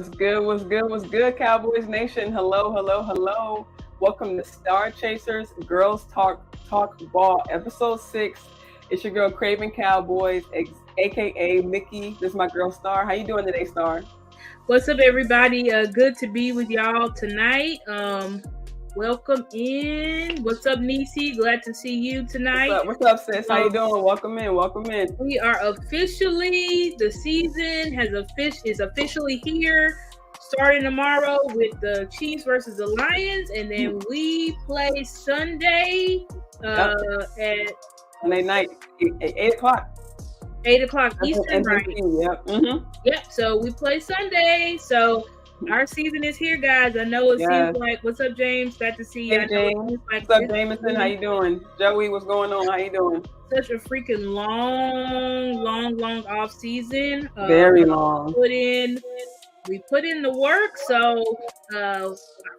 What's good? What's good? What's good, Cowboys Nation? Hello, hello, hello. Welcome to Starchasers Girls Talk Ball, Episode 6. It's your girl, Cravin Cowboys, aka Mickey. This is my girl, Star. How you doing today, Star? What's up, everybody? Good to be with y'all tonight. Welcome in. What's up, Nisi? Glad to see you tonight. What's up, sis? How you doing? Welcome in. We are officially, the season is officially here. Starting tomorrow with the Chiefs versus the Lions, and then we play Sunday at Sunday night, 8 o'clock. 8 o'clock Eastern, right? Yep. Mm-hmm. Yep. So we play Sunday. So our season is here, guys. I know it seems like. What's up, James? Glad to see you. Hey, James. What's up, Jameson? How you doing? Joey, what's going on? How you doing? Such a freaking long off season. Very long. We put in the work. So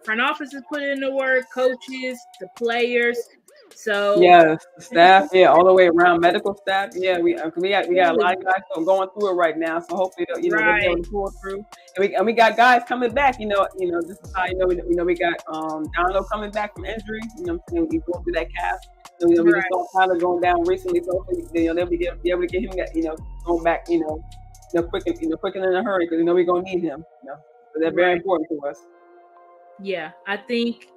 front office is putting in the work. Coaches, the players. So yes, staff, all the way around, medical staff. Yeah, we got a lot of guys going through it right now. So hopefully, they'll be able to pull through. And we got guys coming back. This is how we got Donald coming back from injury. We go through that cast. So we just saw Tyler going down recently. So hopefully, they'll be able to get him going back. Quick and in a hurry because we're gonna need him. So they're very important to us. Yeah, I think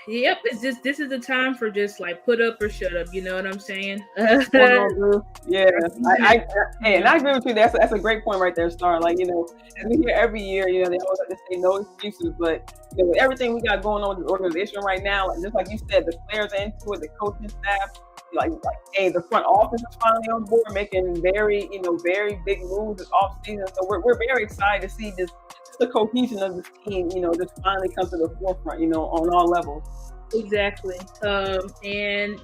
Yep, this is the time for just like put up or shut up. You know what I'm saying? Yeah, I agree with you. That's a great point right there, Star. Like as we hear every year, they always like to say no excuses, but with everything we got going on in the organization right now, like just like you said, the players are into it, the coaching staff, hey, the front office is finally on board, making very big moves this off season. So we're very excited to see just the cohesion of this team, just finally come to the forefront, on all levels. Exactly. And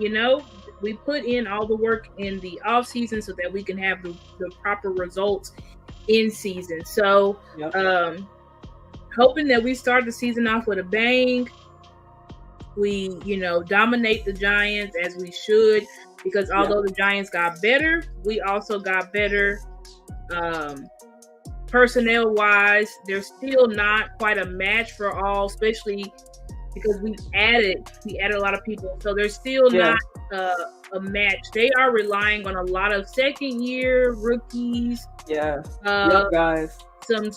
we put in all the work in the off season so that we can have the proper results in season. So hoping that we start the season off with a bang. We, dominate the Giants as we should, because although the Giants got better, we also got better personnel wise. They're still not quite a match for all, especially because we added a lot of people. So they're still not a match. They are relying on a lot of second year rookies. Guys. Some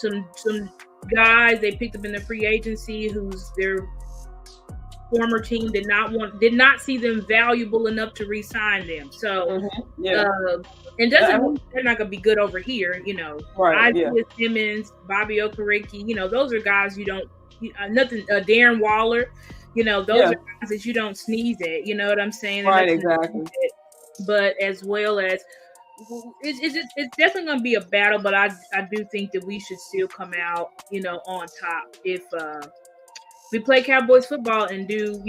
guys they picked up in the free agency who's their former team did not see them valuable enough to re-sign them. So and doesn't mean they're not gonna be good over here, Isaiah Simmons, Bobby Okereke, those are guys you don't nothing Darren Waller, those are guys that you don't sneeze at, you know what I'm saying? Right, exactly. But as well as it's definitely gonna be a battle, but I do think that we should still come out, on top if we play Cowboys football and do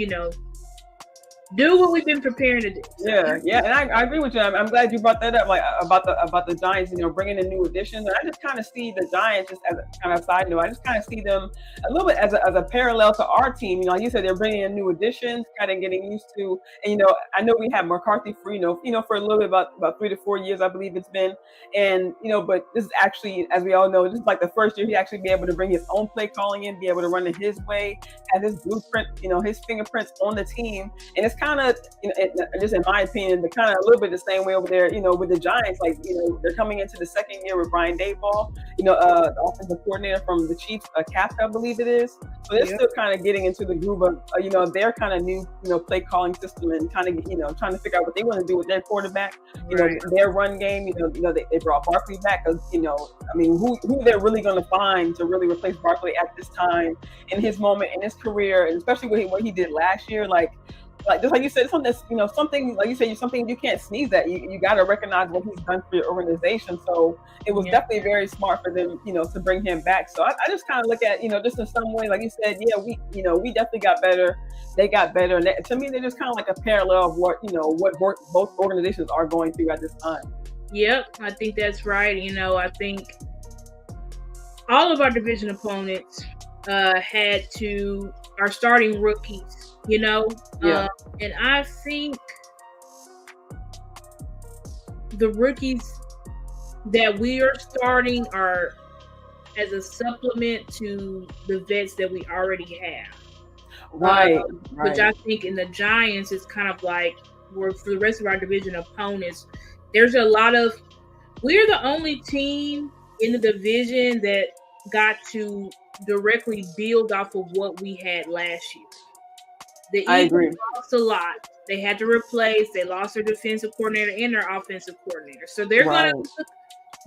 what we've been preparing to do. And I agree with you. I'm glad you brought that up, like about the Giants, bringing in new additions. And I just kind of see the Giants, just as a kind of side note, I just kind of see them a little bit as a parallel to our team. Like you said, they're bringing in new additions, kind of getting used to. And I know we have McCarthy for for a little bit about 3 to 4 years, I believe it's been. And but this is actually, as we all know, this is like the first year he actually be able to bring his own play calling in, be able to run it his way, have his blueprint, his fingerprints on the team. And it's kind of, just in my opinion, the kind of a little bit the same way over there, with the Giants. Like, they're coming into the second year with Brian Daboll, the offensive coordinator from the Chiefs, Kafka, I believe it is. So they're still kind of getting into the groove of, their kind of new, play calling system and kind of, trying to figure out what they want to do with their quarterback, their run game. They brought Barkley back. Who they're really going to find to really replace Barkley at this time in his moment in his career, and especially what he did last year, like just like you said, something that's, something like you said, something you can't sneeze at. You got to recognize what he's done for your organization. So it was definitely very smart for them, to bring him back. So I just kind of look at, just in some way, like you said, we definitely got better. They got better, and to me, they're just kind of like a parallel of what both organizations are going through at this time. Yep, I think that's right. I think all of our division opponents are starting rookies. And I think the rookies that we are starting are as a supplement to the vets that we already have. Right. Which I think in the Giants is kind of like, for the rest of our division opponents, there's a lot of, we're the only team in the division that got to directly build off of what we had last year. The Eagles lost a lot. They had to replace, they lost their defensive coordinator and their offensive coordinator. So they're going to look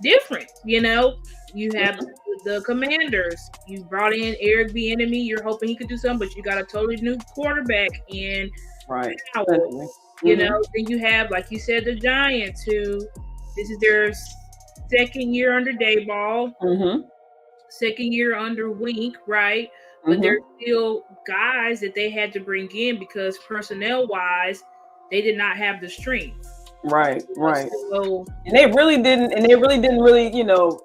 different, you know. You have the Commanders. You brought in Eric Bieniemy. You're hoping he could do something, but you got a totally new quarterback in Powell. You know, then you have, like you said, the Giants, who this is their second year under Dayball, second year under Wink, right? But there's still guys that they had to bring in because personnel-wise, they did not have the strength. Right. So, and they really didn't, you know,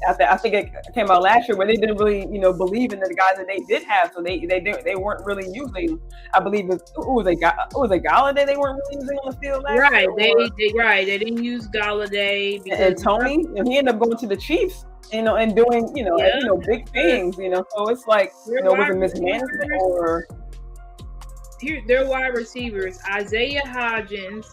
I think it came out last year where they didn't really, you know, believe in the guys that they did have, so they weren't really using. I believe it was Galladay they weren't really using on the field last year. They didn't use Galladay and Tony, and he ended up going to the Chiefs, you know, and doing, you know, big things, you know. So it's like, you know, was it mismanagement or their wide receivers: Isaiah Hodgins,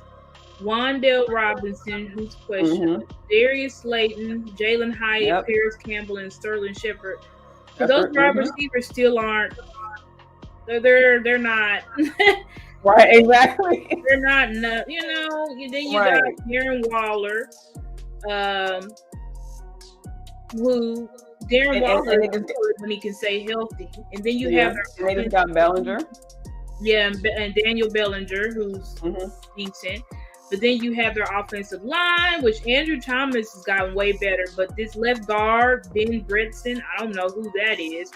Wan'Dale Robinson, who's questioned, Darius Slayton, Jalen Hyatt, Paris Campbell, and Sterling Shepard. So those wide receivers still aren't. They're not. Right, exactly. They're not. You know. Then you got Darren Waller, who Darren Waller when he can stay healthy, and then you have. They just got Bellinger. Yeah, and Daniel Bellinger, who's decent. But then you have their offensive line, which Andrew Thomas has gotten way better. But this left guard, Ben Bretson, I don't know who that is.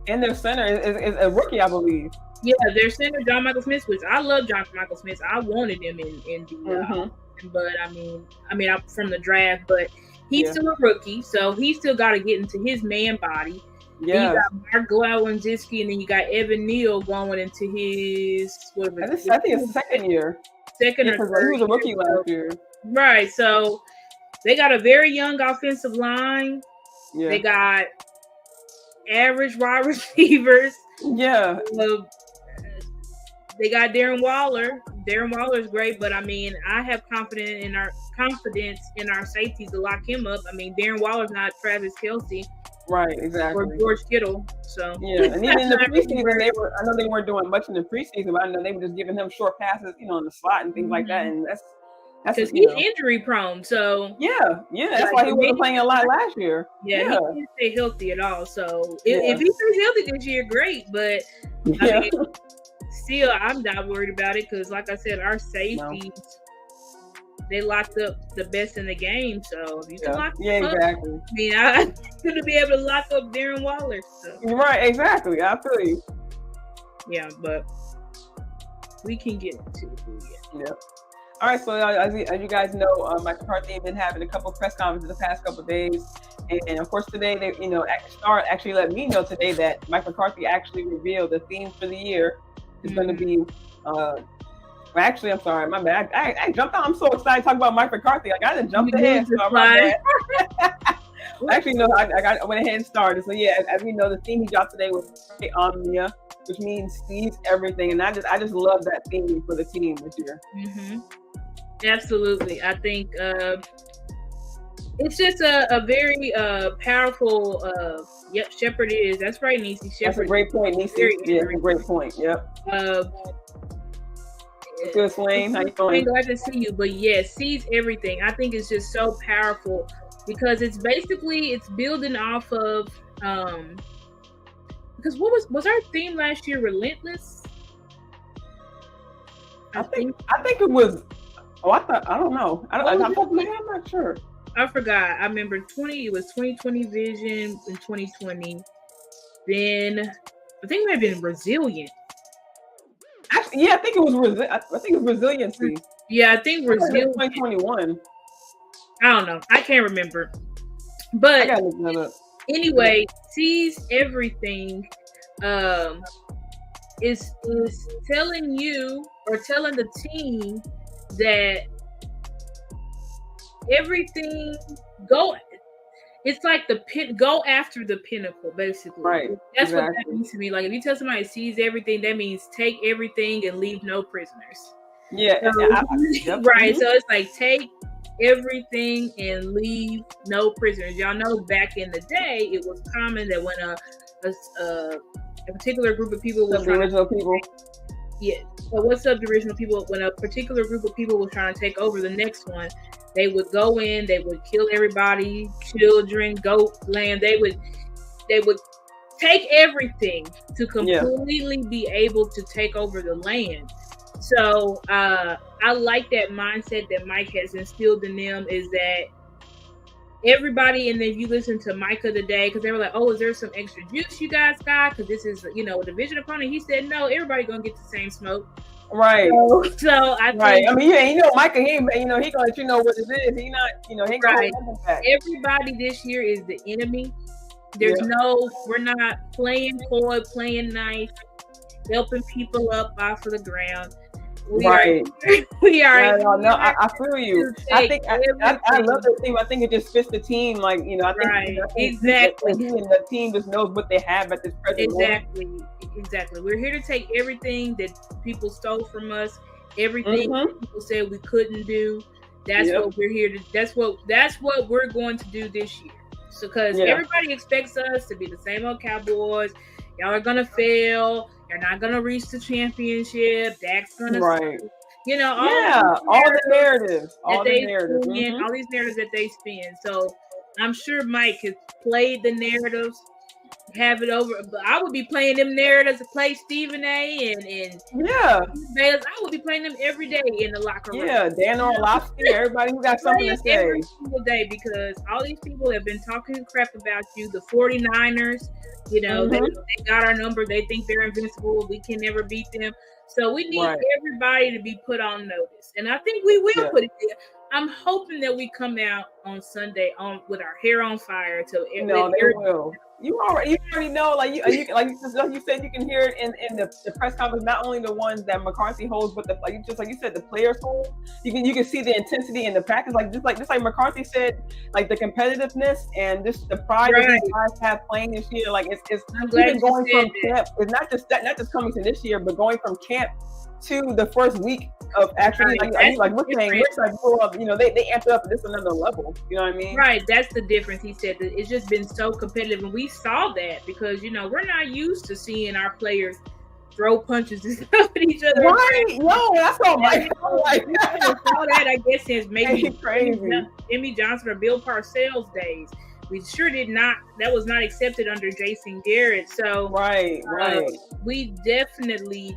And their center is a rookie, I believe. Yeah, their center, John Michael Smith, which I love John Michael Smith. I wanted him in the but I mean I'm from the draft, but he's still a rookie, so he's still got to get into his man body. Yeah, you got Mark Glowinski, and then you got Evan Neal going into his I think it's second year. Second or third. He was a rookie last year. Right. So they got a very young offensive line. Yeah. They got average wide receivers. Yeah. They got Darren Waller. Darren Waller is great, but I mean, I have confidence in our safeties to lock him up. I mean, Darren Waller's not Travis Kelce. Right, exactly. Or George Kittle. So yeah, and even in the preseason, I know they weren't doing much in the preseason, but I know they were just giving him short passes, you know, in the slot and things like that, and that's because he's injury prone. So that's why he wasn't playing a lot last year. Yeah, he didn't stay healthy at all. So if he stays healthy this year, great. But I mean, still, I'm not worried about it because, like I said, our safeties. They locked up the best in the game, so you can lock them up. Exactly. I mean, I'm going to be able to lock up Darren Waller. So. Right, exactly. I feel you. Yeah, but we can get into it. Yeah. All right, so as you guys know, Mike McCarthy has been having a couple of press conferences the past couple of days, and of course today, they, you know, Star actually let me know today that Mike McCarthy actually revealed the theme for the year is going to be. Actually, I'm sorry, my bad. I jumped out. I'm so excited to talk about Mike McCarthy. I got to jump ahead. Actually, no, I went ahead and started. So yeah, as we know, the theme he dropped today was Omnia, which means sees everything, and I just love that theme for the team this year. Absolutely, I think it's just a very powerful. Yep, Shepard is. That's right, Niecy. That's a great point, Niecy. Yeah, a great point. Yep. Good, Swain. How you doing? I'm glad to see you. But sees everything. I think it's just so powerful because it's building off of because what was our theme last year? Relentless. I think it was. I don't know. I'm not sure. I forgot. I remember it was 2020 vision in 2020. Then I think it might have been resilient. I think it was resiliency. Yeah, I think resiliency. 2021. I don't know. I can't remember. But I gotta look that up. Anyway, sees everything. Is telling you or telling the team that everything it's like go after the pinnacle, basically. Right. That's what that means to me. Like if you tell somebody seize everything, that means take everything and leave no prisoners. Yeah. So, right. So it's like take everything and leave no prisoners. Y'all know back in the day, it was common that when a particular group of people was original people. Yeah. So what's up, the original people? When a particular group of people was trying to take over the next one, they would go in, they would kill everybody, children, goat, lamb. They would take everything to completely be able to take over the land. So I like that mindset that Mike has instilled in them, is that everybody, and then you listen to Micah today, because they were like, oh, is there some extra juice you guys got? Because this is, a division opponent. He said, no, everybody gonna get the same smoke. Right. So I think, I mean, Micah, he gonna let you know what it is. He not, he ain't right. Everybody this year is the enemy. There's we're not playing coy, playing nice, helping people up off of the ground. We are. I feel you. I think I love the team. I think it just fits the team. Like, I think exactly. He and the team just knows what they have at this present moment. Exactly. We're here to take everything that people stole from us, everything people said we couldn't do. That's what we're here to. That's what we're going to do this year. So, because everybody expects us to be the same old Cowboys. Y'all are gonna fail. You're not gonna reach the championship. Dak's gonna, all the narratives, all these narratives that they spin. So I'm sure Mike has played the narratives, have it over. But I would be playing them narratives to play Stephen A. and Bayless. I would be playing them every day in the locker room. Yeah, Dan Orlovsky, everybody who got something to say every single day, because all these people have been talking crap about you. The 49ers. They got our number. They think they're invincible. We can never beat them. So we need everybody to be put on notice. And I think we will put it there. I'm hoping that we come out on Sunday with our hair on fire. They will. You already know, like you said, you can hear it in the press conference. Not only the ones that McCarthy holds, but like you said, the players hold. You can see the intensity in the practice, just like McCarthy said, like the competitiveness and just the pride that these guys have playing this year. Like it's even going from camp. It's not just coming to this year, but going from camp to the first week of actually we're saying, they amped up this another level. You know what I mean? Right. That's the difference. He said that it's just been so competitive, and we saw that because we're not used to seeing our players throw punches and stuff at each other. Right? No, that's all right. All that, I guess, since maybe Jimmy Johnson or Bill Parcells days. We sure did not. That was not accepted under Jason Garrett. So right. We definitely.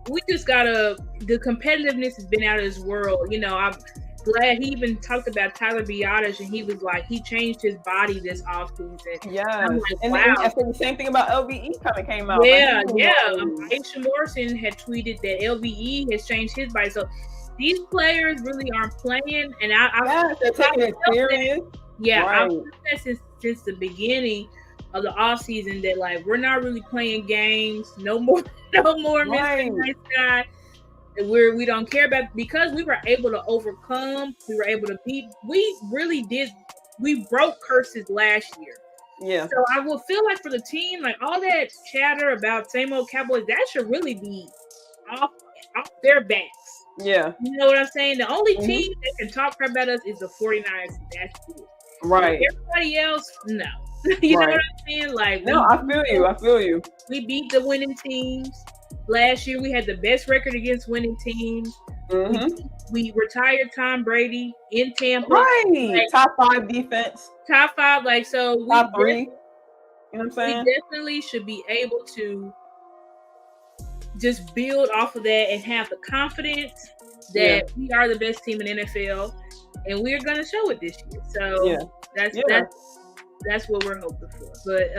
We just gotta. The competitiveness has been out of this world. I'm glad he even talked about Tyler Biadasz, and he was like, he changed his body this offseason. Yeah, like, and wow. I think the same thing about LVE came out. Yeah. Aisha Morrison had tweeted that LVE has changed his body. So these players really aren't playing, and they're taking it serious. I've said that since the beginning of the off season that like we're not really playing games. No more Mr. Nice Guy. We don't care about, because we were able to overcome. We were able to beat. We really did. We broke curses last year. Yeah. So I will feel like for the team, like all that chatter about same old Cowboys, that should really be off their backs. Yeah. You know what I'm saying? The only team that can talk crap about us is the 49ers. That's it. Right. Everybody else, no. You know what I'm saying? Like, no, I feel you. We beat the winning teams. Last year, we had the best record against winning teams. Mm-hmm. We retired Tom Brady in Tampa. Right. Like, top 5 defense. Top 5. Like, so top 3. You know what I'm saying? We definitely should be able to just build off of that and have the confidence that we are the best team in NFL, and we're going to show it this year. So that's what we're hoping for. But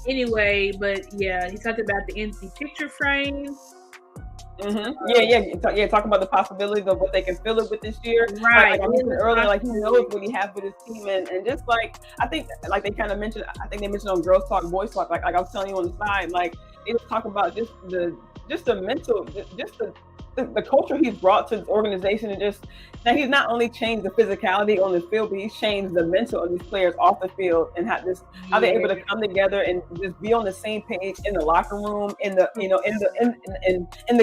anyway, he talked about the NC picture frame. Mm-hmm. Talking about the possibilities of what they can fill it with this year. Right. Like I mentioned earlier, like he knows what he has with his team, and just like I think, like they kind of mentioned, I think they mentioned on Girls Talk, Boys Talk, like I was telling you on the side, like they just talk about just the mental, just the the culture he's brought to the organization, and just now he's not only changed the physicality on the field, but he's changed the mental of these players off the field, and how they're able to come together and just be on the same page in the locker room, in the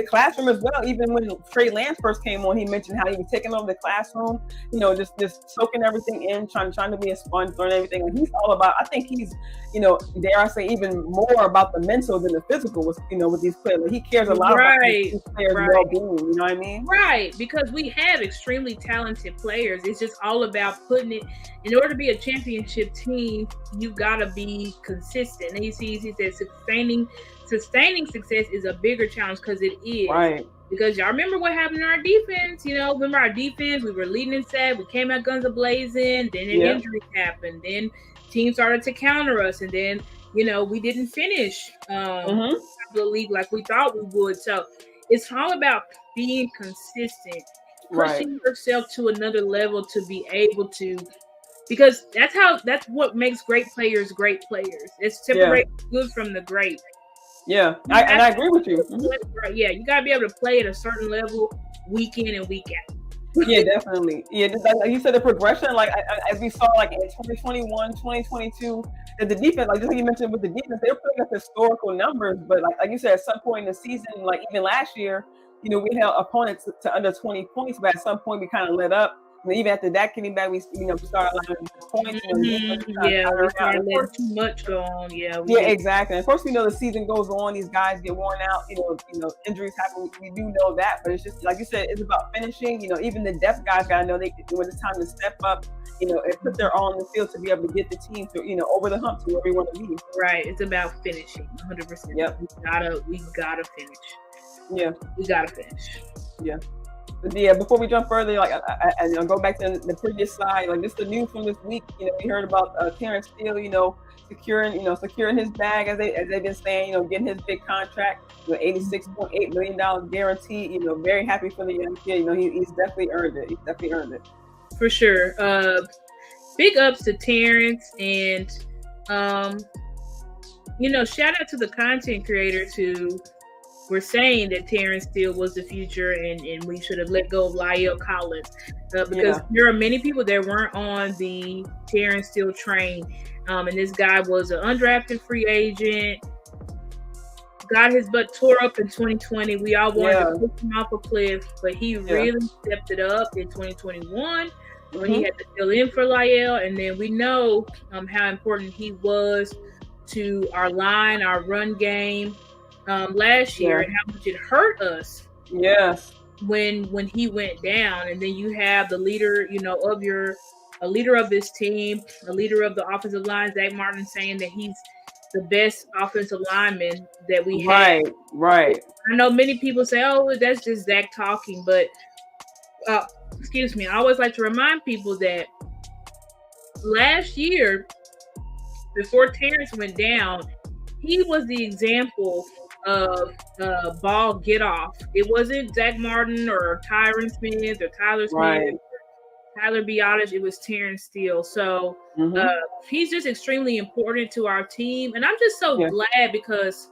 classroom as well. Even when Trey Lance first came on, he mentioned how he was taking over the classroom, just soaking everything in, trying to be a sponge, learn everything. And he's all about. I think he's, dare I say, even more about the mental than the physical with these players. Like, he cares a lot about these players' well-being. You know what I mean? Right, because we have extremely talented players. It's just all about putting it. In order to be a championship team, you've got to be consistent. And he said sustaining success is a bigger challenge, because it is. Right. Because y'all remember what happened to our defense. Remember our defense? We were leading in sack. We came out guns a-blazing. Then an injury happened. Then teams started to counter us. And then, we didn't finish the league like we thought we would. So it's all about being consistent, pushing yourself to another level to be able to, because that's what makes great players great players. It's separate good from the great. Yeah, I agree with you. Yeah, you got to be able to play at a certain level week in and week out. Yeah, definitely. Yeah, like you said, the progression, like as we saw, like in 2021, 2022, that the defense, like just like you mentioned with the defense, they're putting up historical numbers. But like you said, at some point in the season, like even last year, we held opponents to under 20 points, but at some point we kind of let up. And even after that came back, we started allowing points. We started letting too much go on. Yeah, exactly. And of course, we know the season goes on; these guys get worn out. Injuries happen. We do know that, but it's just like you said, it's about finishing. Even the depth guys gotta know when it's time to step up. And put their all on the field to be able to get the team to over the hump to where we want to be. Right. It's about finishing. 100%. Yep. We gotta finish. Yeah. We gotta finish. Yeah. Yeah, before we jump further, like I go back to the previous slide, like just the news from this week. We heard about Terrence Steele, securing his bag, as they've been saying, getting his big contract, $86.8 million guarantee. Very happy for the young kid. He's definitely earned it. For sure. Big ups to Terrence, and shout out to the content creators who were saying that Terrence Steele was the future, and we should have let go of La'el Collins, because there are many people that weren't on the Terrence Steele train, and this guy was an undrafted free agent, got his butt tore up in 2020. We all wanted to push him off a cliff, but he really stepped it up in 2021 when he had to fill in for La'el, and then we know how important he was to our line, our run game. Last year, and how much it hurt us. Yes. When he went down, and then you have the leader, a leader of this team, a leader of the offensive line, Zach Martin, saying that he's the best offensive lineman that we have. Right. I know many people say, "Oh, that's just Zach talking," but excuse me. I always like to remind people that last year, before Terrence went down, he was the example of ball get off. It wasn't Zach Martin or Tyron Smith or Tyler Smith or Tyler Biotish. It was Terrence Steele. So he's just extremely important to our team. And I'm just so glad because,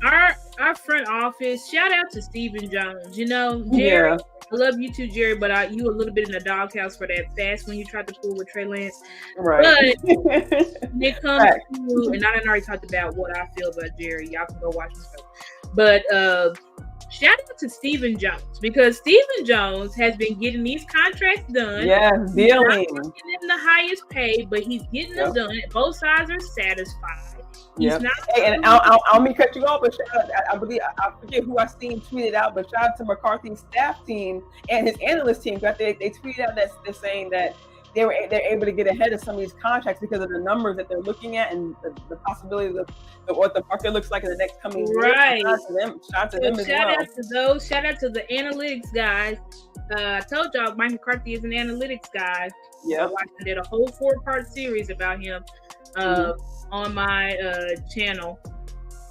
our front office, shout out to Stephen Jones. Jerry, I love you too, Jerry, but you a little bit in the doghouse for that fast when you tried to pull with Trey Lance. Right. But when it comes to, and I done already talked about what I feel about Jerry. Y'all can go watch the show. But shout out to Stephen Jones, because Stephen Jones has been getting these contracts done. Yeah, dealing. He's not getting the highest pay, but he's getting them done. Both sides are satisfied. He's not. Hey, and I'll me cut you off, but shout out, I believe I forget who I seen tweeted out, but shout out to McCarthy's staff team and his analyst team. They tweeted out that they're saying that they're able to get ahead of some of these contracts because of the numbers that they're looking at and the possibilities of what the market looks like in the next coming years. Right. Shout out to them as well. Shout out to those. Shout out to the analytics guys. I told y'all Mike McCarthy is an analytics guy. Yeah. I did a whole 4-part series about him on my channel.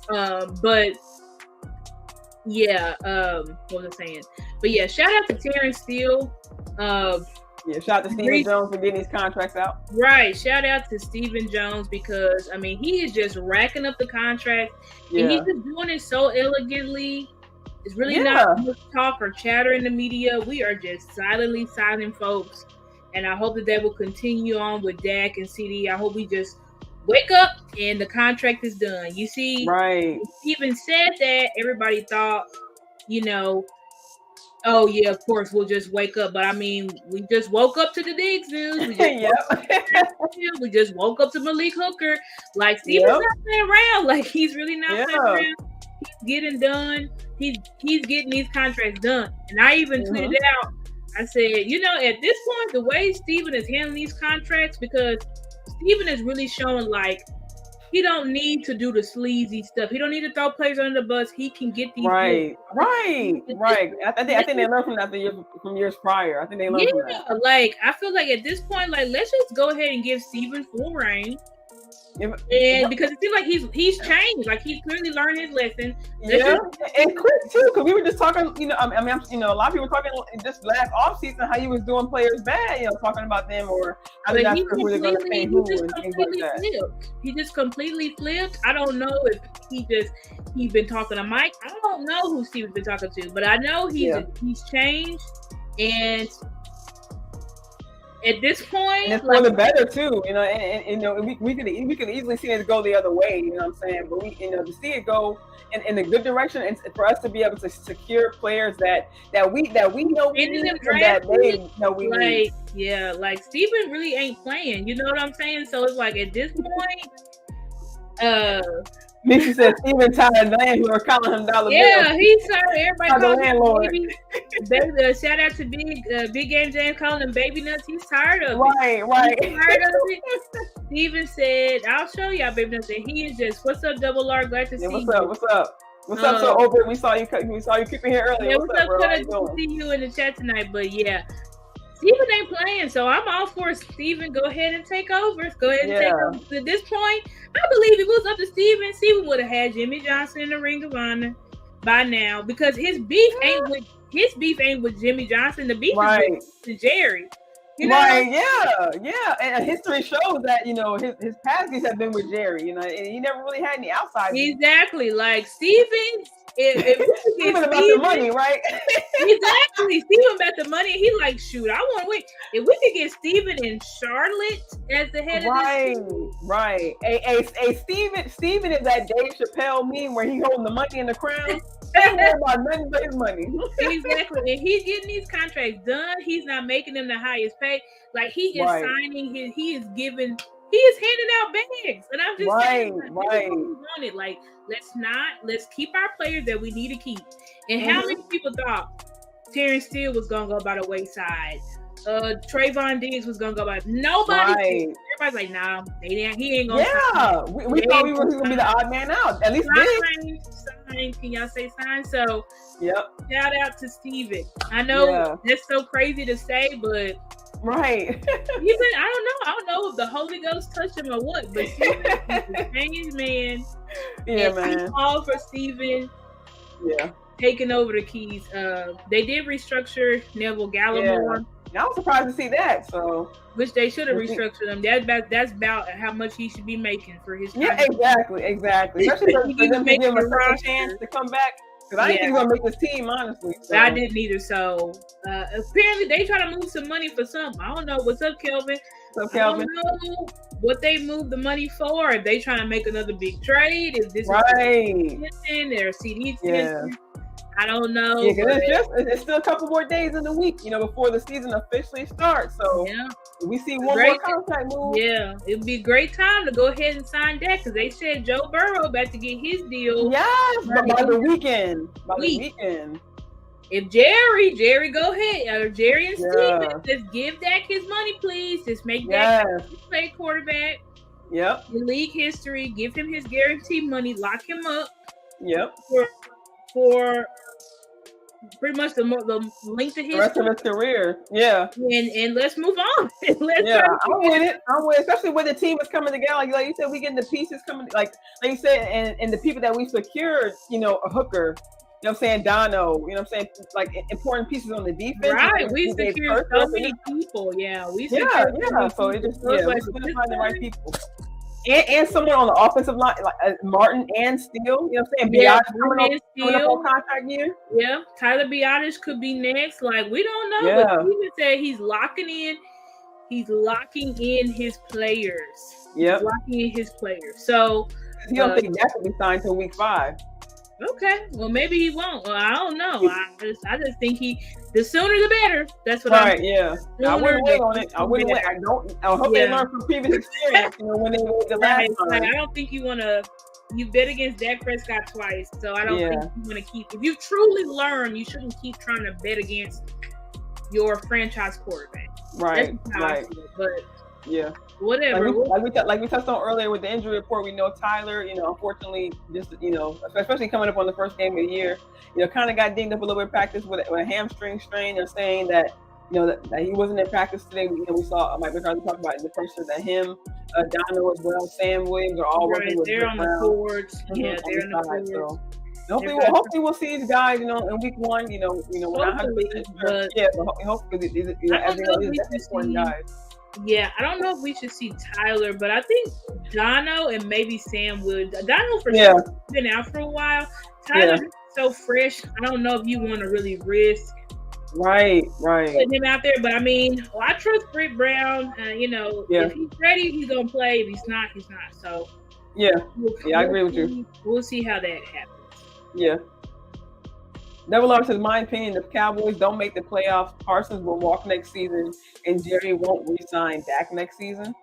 But yeah, what was I saying? But yeah, shout out to Terrence Steele. Shout out to Stephen Jones for getting these contracts out. Right. Shout out to Stephen Jones because, he is just racking up the contracts. And he's just doing it so elegantly It's really not much talk or chatter in the media. We are just silently signing folks. And I hope that they will continue on with Dak and CD. I hope we just wake up and the contract is done. You see, Steven said that, everybody thought, oh yeah, of course we'll just wake up. But I mean, we just woke up to the Diggs news. We just woke up to Malik Hooker. Like Steven's not playing around. Like he's really not playing around. He's getting done. He's getting these contracts done. And I even tweeted out, I said, at this point, the way Steven is handling these contracts, because Steven is really showing like he don't need to do the sleazy stuff. He don't need to throw players under the bus. He can get these right. I think they learned from that from years prior. I think they learned from that. Like I feel like at this point, like let's just go ahead and give Steven full reign. And because it seems like he's changed, like he's clearly learned his lesson. And quick too, because we were just talking. A lot of people were talking just last offseason how he was doing players bad. Talking about them or how they're not sure who they're going to pay who and things like that. He just completely flipped. I don't know if he's been talking to Mike. I don't know who Steve's been talking to, but I know he's changed and. At this point, and it's for the better too, and we could easily see it go the other way, you know what I'm saying? But we, to see it go in a good direction, and for us to be able to secure players that we know we need, and that they know we need. Like Steven really ain't playing, you know what I'm saying? So it's like at this point, Missy said Steven tired land who are calling him dollar bill. Yeah, he's tired. Everybody calling him landlord. Baby. Shout out to Big Game James calling him baby nuts. He's tired of it. Right. He's tired of it. Steven said, "I'll show y'all baby nuts." And he is just, "What's up, Double R? Glad to see you." What's up? What's up? So over. We saw you creeping here earlier. Yeah, what's up? Good to see you in the chat tonight. But yeah. Steven ain't playing, so I'm all for Steven. Go ahead and take over. Go ahead and take over. At this point, I believe if it was up to Steven would have had Jimmy Johnson in the Ring of Honor by now, because his beef ain't with Jimmy Johnson. The beef is with Jerry. Right? Yeah. And history shows that his past beefs have been with Jerry. And he never really had any outside beef. Exactly. Like Steven. Steven about the money, right? Exactly. Steven about the money. He like, shoot, I want to win. If we could get Steven in Charlotte as the head of this team. Right. Steven is that Dave Chappelle meme where he holding the money in the crown. He don't worry about nothing but his money. Exactly. And he's getting these contracts done. He's not making them the highest pay. Like he is signing he is handing out bags. And I'm just saying, like, let's keep our players that we need to keep. And how many people thought Terrence Steele was gonna go by the wayside? Trayvon Diggs was gonna go by. Nobody. Everybody's like, nah, he ain't gonna. Yeah, we thought he was gonna be the odd man out. At least sign. Can y'all say sign? So shout out to Steven. I know that's so crazy to say, but right. I don't know if the Holy Ghost touched him or what, but Steven is a changed man. Yeah, man. All for Steven. Yeah. Taking over the keys. They did restructure Neville Gallimore. I was surprised to see that. So, which they should have restructured him. That's about how much he should be making for his. Yeah, exactly. Especially for them to give him a chance to come back. Because I didn't think he was gonna make this team, honestly. So. I didn't either. So apparently they try to move some money for something. I don't know. What's up, Kelvin? I don't know what they moved the money for. If they trying to make another big trade, if this is their CD extension. I don't know. Yeah, because it's still a couple more days in the week, before the season officially starts. So we see one more contract move. Yeah, it'd be a great time to go ahead and sign that, because they said Joe Burrow about to get his deal. Yes, by the weekend. If Jerry, go ahead. Or Jerry and Steven, just give Dak his money, please. Just make Dak play quarterback. Yep. In league history, give him his guaranteed money, lock him up. Yep. For pretty much the length of his rest of his career. Yeah. And let's move on. I'm with it. Especially when the team is coming together. Like you said, we getting the pieces coming, like you said, and the people that we secured, a Hooker, you know what I'm saying, Dono, you know what I'm saying, like important pieces on the defense. Right. We secured so many people. Yeah. We secured So it just feels like we're finding the right people. and someone on the offensive line, like Martin and Steele. You know what I'm saying? Yeah, coming up on contract year. Yeah, Tyler Biotis could be next. Like, we don't know. Yeah. But Steven said he's locking in. He's locking in his players. Yep. Locking in his players. So he don't think that could be signed till week 5. Okay, well maybe he won't. Well, I don't know. I just think the sooner the better. That's what right. Yeah, I wouldn't wait on it. I wouldn't wait. I hope they learn from previous experience. When they went the last time. Like, I don't think you want to. You bet against Dak Prescott twice, so I don't think you want to keep. If you truly learn, you shouldn't keep trying to bet against your franchise quarterback. Right. Right. But yeah. Whatever. Like we touched on earlier with the injury report, we know Tyler, unfortunately, just, especially coming up on the first game of the year, kind of got dinged up a little bit in practice with a hamstring strain. They're saying that, that he wasn't in practice today. We saw Mike McCarthy talk about in the person that him, Dono as well, Sam Williams are all working with they're on the courts. Yeah, they're on the courts. So hopefully we'll see these guys, in week 1, we're not 100% sure. Yeah, but hopefully, as these important guys. Yeah, I don't know if we should see Tyler, but I think Dono and maybe Sam would. Dono for sure been out for a while. Tyler's so fresh. I don't know if you want to really risk putting him out there. But I mean, I trust Britt Brown. If he's ready, he's gonna play. If he's not, he's not. So I agree with you. We'll see how that happens. Yeah. Nevertheless, says, my opinion, if Cowboys don't make the playoffs, Parsons will walk next season and Jerry won't re-sign Dak next season.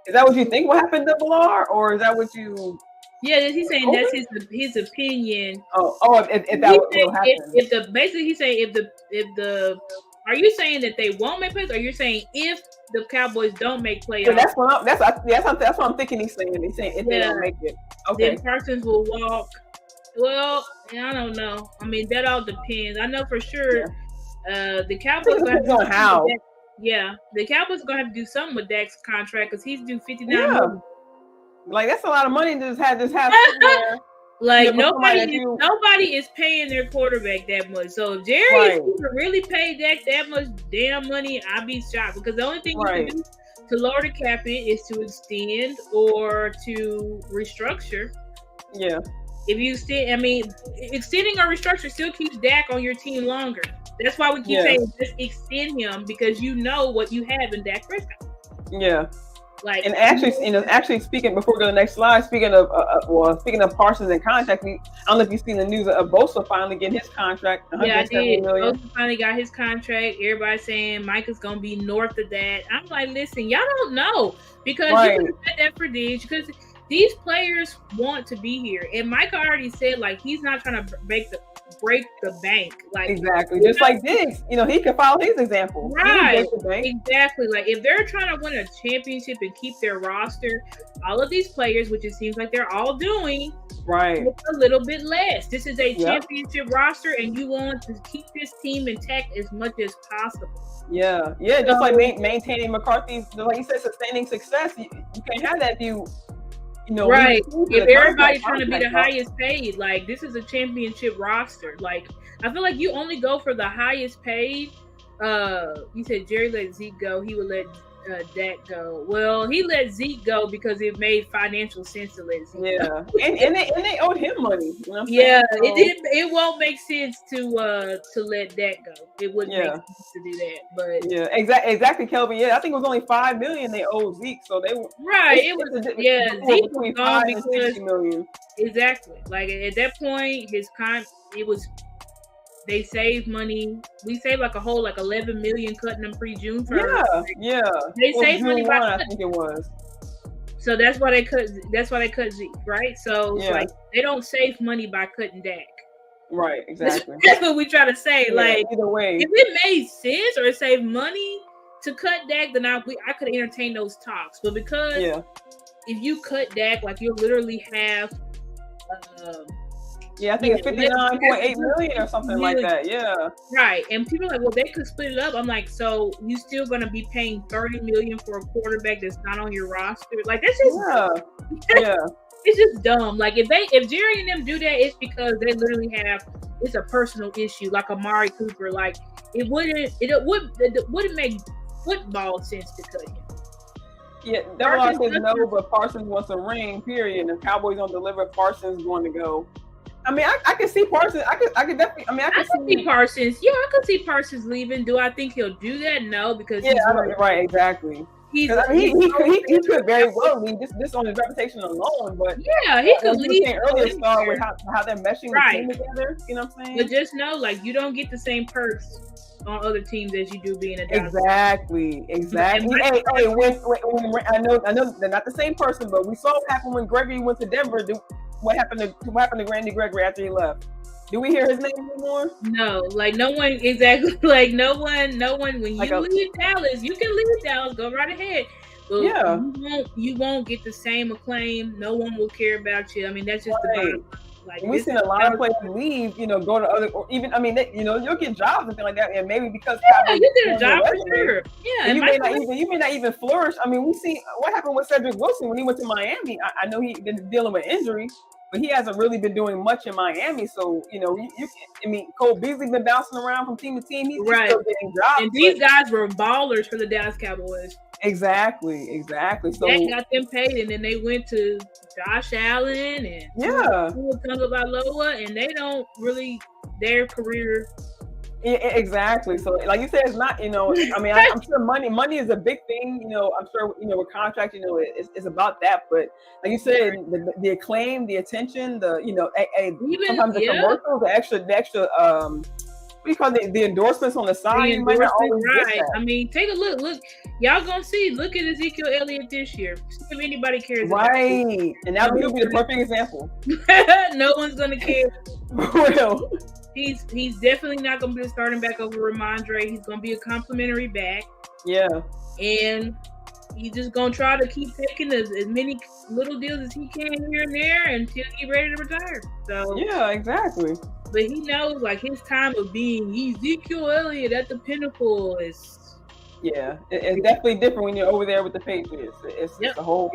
Is that what you think will happen, Double R? Or is that what you... Yeah, he's saying that's his opinion. If that will happen. Basically he's saying if the are you saying that they won't make playoffs, or you're saying if the Cowboys don't make playoffs? So that's what I'm thinking he's saying. He's saying if they don't make it. Okay. Then Parsons will walk. Well, I don't know. I mean, that all depends. I know for sure the Cowboys going to have to the Cowboys going to have to do something with Dak's contract because he's due $59 million. Like, that's a lot of money to just have like, nobody is paying their quarterback that much. So if Jerry is really pay Dak that much damn money, I'd be shocked, because the only thing you can do to lower the cap is to extend or to restructure. Yeah. If you extending or restructure still keeps Dak on your team longer. That's why we keep saying just extend him, because you know what you have in Dak Prescott. Yeah. Like, and actually speaking, before we go to the next slide, speaking of Parsons and contract, I don't know if you've seen the news of Bosa finally getting his contract. Yeah, I did. Bosa finally got his contract. Everybody's saying Mike is going to be north of that. I'm like, listen, y'all don't know, because you could have said that for Diggs, because these players want to be here, and Mike already said, like, he's not trying to break the bank. Like, exactly, just like Diggs, he could follow his example. Right, exactly. Like, if they're trying to win a championship and keep their roster, all of these players, which it seems like they're all doing, with a little bit less. This is a championship roster, and you want to keep this team intact as much as possible. Yeah, just like maintaining McCarthy's, like you said, sustaining success. You can't have that if you. If everybody's trying to be the highest paid, like, this is a championship roster. Like, I feel like you only go for the highest paid. You said Jerry let Zeke go. He would let Dak go. Well, he let Zeke go because it made financial sense to let Zeke go. and they owed him money. It won't make sense to let Dak go. It wouldn't make sense to do that. But exactly, Kelvin. Yeah, I think it was only $5 million they owed Zeke, so they were Zeke was gone because $60 million. Exactly. Like, at that point, they saved money. We saved like a whole $11 million cutting them pre-June 1st. They saved money by cutting. I think it was. So that's why they cut. That's why they cut Zeke, right? So like, they don't save money by cutting Dak. Right. Exactly. That's what we try to say. Like, either way, if it made sense or saved money to cut Dak, then I could entertain those talks. But because if you cut Dak, like, you literally have. I think it's $59.8 million or something like that. Yeah. Right. And people are like, well, they could split it up. I'm like, so you still going to be paying $30 million for a quarterback that's not on your roster? Like, that's just it's just dumb. Like, if Jerry and them do that, it's because they literally it's a personal issue, like Amari Cooper. Like, it wouldn't make football sense to cut him. Yeah, Devil says no, but Parsons wants a ring, period. And if Cowboys don't deliver, Parsons going to go. I mean, I can see Parsons. I could definitely. I mean, I can see Parsons. Yeah, I could see Parsons leaving. Do I think he'll do that? No, because he's right, exactly. He could very well leave this on his reputation alone. But yeah, he could leave. Earlier, Star with how they're meshing the team together. You know what I'm saying? But just know, like, you don't get the same perks on other teams as you do being a Dallas. Exactly. Hey, when I know they're not the same person, but we saw what happened when Gregory went to Denver. What happened to Randy Gregory after he left? Do we hear his name anymore? No, like no one exactly. Like no one. When you leave Dallas, you can leave Dallas. Go right ahead. But yeah, you won't get the same acclaim. No one will care about you. I mean, that's just the bottom. Like we've seen a lot of players leave, go to other, or even, I mean, you'll get jobs and things like that, and maybe because you get a job for sure. Yeah, and you may not even flourish. I mean, we see what happened with Cedric Wilson when he went to Miami. I know he's been dealing with injury, but he hasn't really been doing much in Miami. So Cole Beasley been bouncing around from team to team. He's still getting jobs. And these guys were ballers for the Dallas Cowboys. Exactly. So that got them paid, and then they went to Josh Allen and Tagovailoa, and they don't really their career. Exactly. So, like you said, it's not. I mean, I'm sure money is a big thing. I'm sure with contract, it's about that. But like you said, the acclaim, the attention, sometimes the commercials, the extra. What do you call it? The endorsements on the side. You might not always get that. I mean, take a look. Look, y'all gonna see. Look at Ezekiel Elliott this year. See if anybody cares. Right, and that will be the perfect example. No one's gonna care. Well, he's definitely not gonna be starting back over Ramondre. He's gonna be a complimentary back. Yeah, and he's just gonna try to keep taking as many little deals as he can here and there until he's ready to retire. So yeah, exactly. But he knows, like, his time of being Ezekiel Elliott at the pinnacle is. Yeah, it's definitely different when you're over there with the Patriots. It's a whole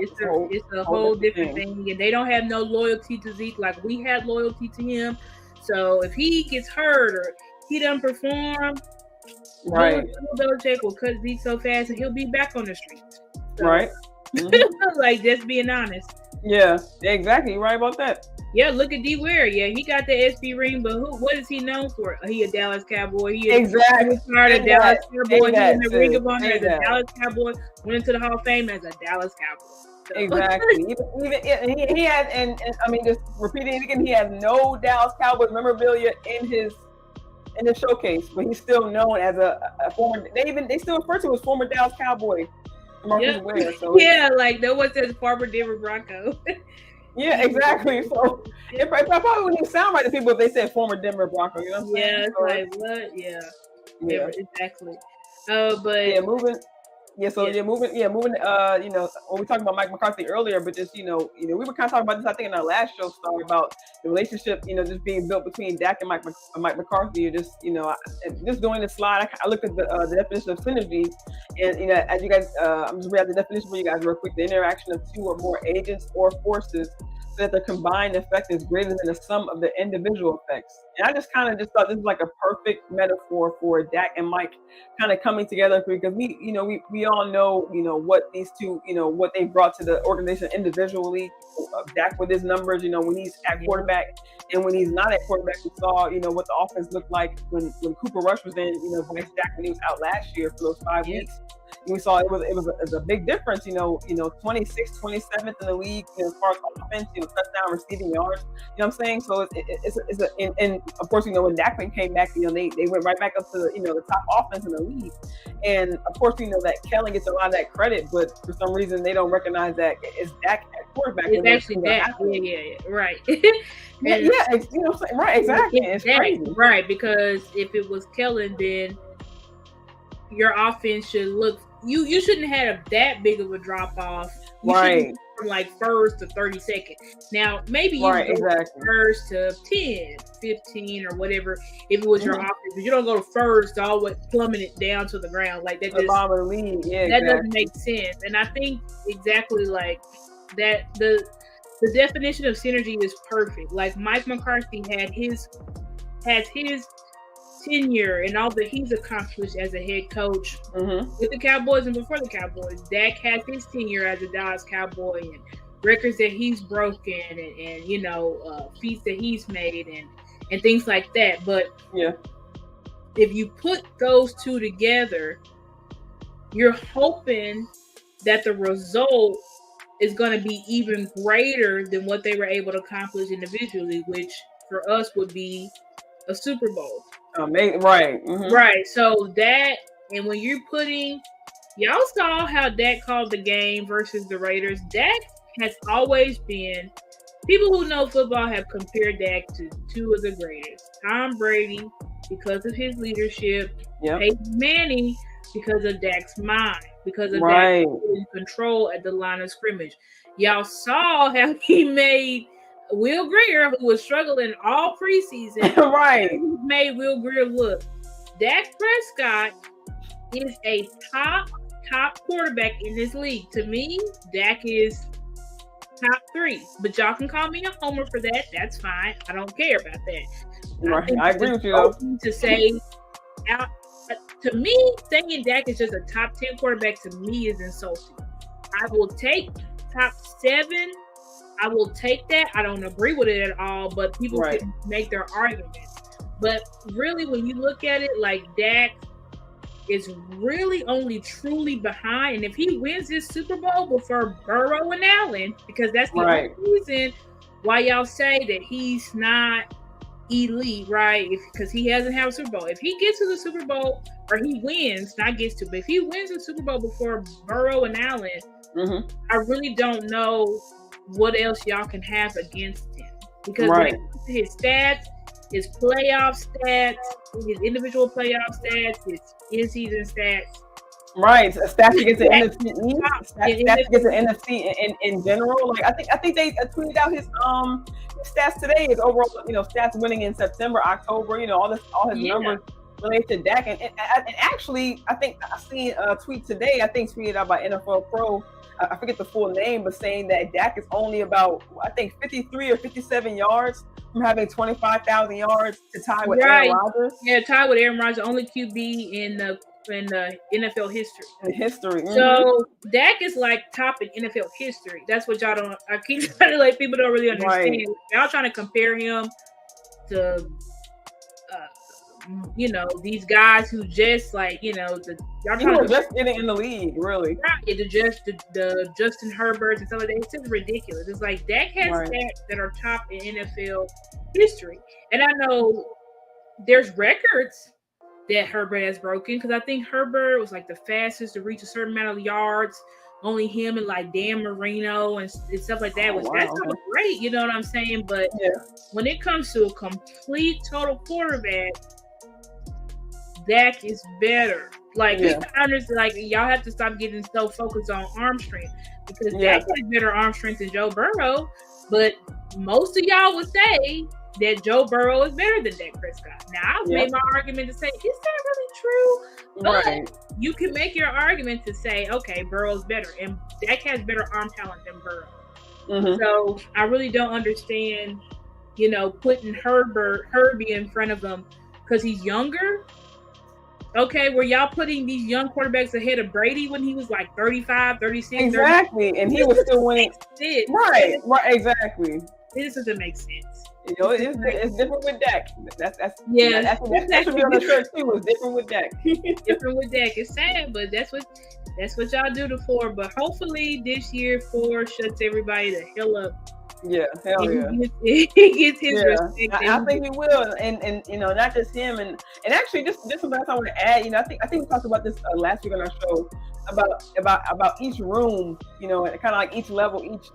different thing, and they don't have no loyalty to Zeke like we had loyalty to him. So if he gets hurt or he doesn't perform, right, Belichick will cut Zeke so fast, and he'll be back on the streets. So, right, like, just being honest. Yeah, exactly. You're right about that. Yeah, look at D. Ware. Yeah, he got the SB ring, but what is he known for? He a Dallas Cowboy. Exactly. He started a Dallas Cowboy. He in the Ring of Honor as a Dallas Cowboy. Went into the Hall of Fame as a Dallas Cowboy. So. Exactly. Even he has, and I mean, just repeating it again, he has no Dallas Cowboys memorabilia in his showcase, but he's still known as a former. They still refer to him as former Dallas Cowboy. Yep. Ware, so. Yeah, like no one says former Denver Bronco. Yeah, exactly. So it probably wouldn't sound right to people if they said former Denver Bronco. You know what I'm saying? Yeah, it's like what? Yeah, exactly. But moving. Yeah, so moving. When we talked about Mike McCarthy earlier, but just we were kind of talking about this, I think, in our last show, Star, about the relationship, just being built between Dak and Mike McCarthy. Just just doing the slide, I looked at the definition of synergy, and as you guys, I'm just reading out the definition for you guys real quick: the interaction of two or more agents or forces, so that their combined effect is greater than the sum of their individual effects. And I just thought this is like a perfect metaphor for Dak and Mike kind of coming together, because we all know, what these two, what they brought to the organization individually. Dak with his numbers, when he's at quarterback, and when he's not at quarterback, we saw, what the offense looked like when Cooper Rush was in, vice Dak when he was out last year for those 5 weeks. We saw it was a big difference, 26th, 27th in the league, as far as offense, touchdown receiving yards, what I'm saying? So and of course, when Dak came back, they went right back up to the top offense in the league. And of course, that Kellen gets a lot of that credit, but for some reason they don't recognize that it's Dak at quarterback. It's actually Dak. Yeah, right. Right, exactly. It's crazy. Right, because if it was Kellen, then your offense should look. You shouldn't have that big of a drop off. Right. From like first to 32nd. Now maybe you go first to 10, 15 or whatever if it was your offense, but you don't go first all the way plummet it down to the ground like that. The bottom of the league. Yeah, that doesn't make sense. And I think exactly like that. The definition of synergy is perfect. Like Mike McCarthy has his tenure and all that he's accomplished as a head coach with the Cowboys and before the Cowboys. Dak has his tenure as a Dallas Cowboy and records that he's broken and you know, feats that he's made and things like that. But if you put those two together, you're hoping that the result is going to be even greater than what they were able to accomplish individually, which for us would be a Super Bowl. Right. Right. So that, and when you're putting, y'all saw how Dak called the game versus the Raiders. Dak has always been, people who know football have compared Dak to two of the greatest. Tom Brady, because of his leadership, Peyton Manning, because of Dak's mind, because of Dak's control at the line of scrimmage. Y'all saw how he made Will Grier, who was struggling all preseason, He made Will Grier look. Dak Prescott is a top quarterback in this league. To me, Dak is top 3. But y'all can call me a homer for that. That's fine. I don't care about that. I agree with you. To say, to me, saying Dak is just a top 10 quarterback to me is insulting. I will take top 7. I will take that. I don't agree with it at all, but people can make their arguments. But really, when you look at it, like Dak is really only truly behind. And if he wins this Super Bowl before Burrow and Allen, because that's the only reason why y'all say that he's not elite, right? Because he hasn't had a Super Bowl. If he gets to the Super Bowl, or he wins, not gets to, but if he wins the Super Bowl before Burrow and Allen, I really don't know what else y'all can have against him. Because when it comes to his stats, his playoff stats, his individual playoff stats, his in-season stats. Stats against the NFC East, stats against the NFC in general. Like I think they tweeted out his stats today. His overall, stats winning in September, October. All his numbers related to Dak. And actually, I think I seen a tweet today. I think tweeted out by NFL Pro. I forget the full name, but saying that Dak is only about, I think, 53 or 57 yards from having 25,000 yards to tie with Aaron Rodgers. Yeah, tie with Aaron Rodgers, only QB in the NFL history. So Dak is like top in NFL history. That's what y'all don't. I keep trying to like people don't really understand. Y'all trying to compare him to, these guys who just like y'all trying to just getting in the league, really. The Justin Herberts and stuff like that. It's just ridiculous. It's like Dak has stats that are top in NFL history, and I know there's records that Herbert has broken, because I think Herbert was like the fastest to reach a certain amount of yards. Only him and like Dan Marino and stuff like that. That's great, you know what I'm saying? But when it comes to a complete total quarterback, Dak is better. Like y'all have to stop getting so focused on arm strength, because Dak has better arm strength than Joe Burrow. But most of y'all would say that Joe Burrow is better than Dak Prescott. Now, I've made my argument to say, is that really true? But you can make your argument to say, okay, Burrow's better, and Dak has better arm talent than Burrow. So I really don't understand, putting Herbie in front of him because he's younger. Okay, were y'all putting these young quarterbacks ahead of Brady when he was like 35, 36? Exactly, 30? And he was still winning. Right, exactly. This doesn't make sense. It's different with Dak. That should be on the shirt too. It's different with Dak. Different with Dak. It's sad, but that's what y'all do to Ford. But hopefully this year Ford shuts everybody the hell up. Yeah, hell yeah. He gets his respect. I think he will, and not just him, and actually just something else I want to add. I think we talked about this last week on our show about each room, and kind of like each level, each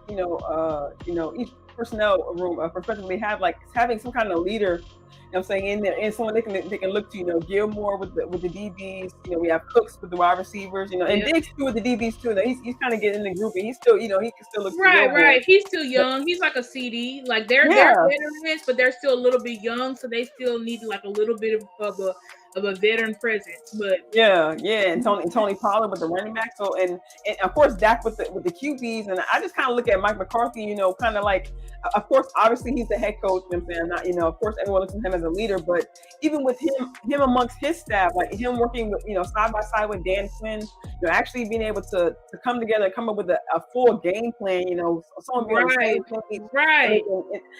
each personnel room, professionally have like having some kind of leader. I'm saying in there, and someone they can look to. Gilmore with the DBs. We have Cooks with the wide receivers. And Diggs too with the DBs too. He's kind of getting in the group, and he's still he can still look right. He's still young. He's like a CD. Like they're veterans, but they're still a little bit young, so they still need like a little bit of a veteran presence. But and Tony Pollard with the running back. So and of course Dak with the QBs. And I just kind of look at Mike McCarthy. Kind of like of course, obviously he's the head coach. You know what I'm saying? Not, you know, of course, everyone looks at him as a leader, but even with him amongst his staff, like him working with, you know, side by side with Dan Quinn, you know, actually being able to come together and come up with a full game plan, you know, someone be on the same page. Right.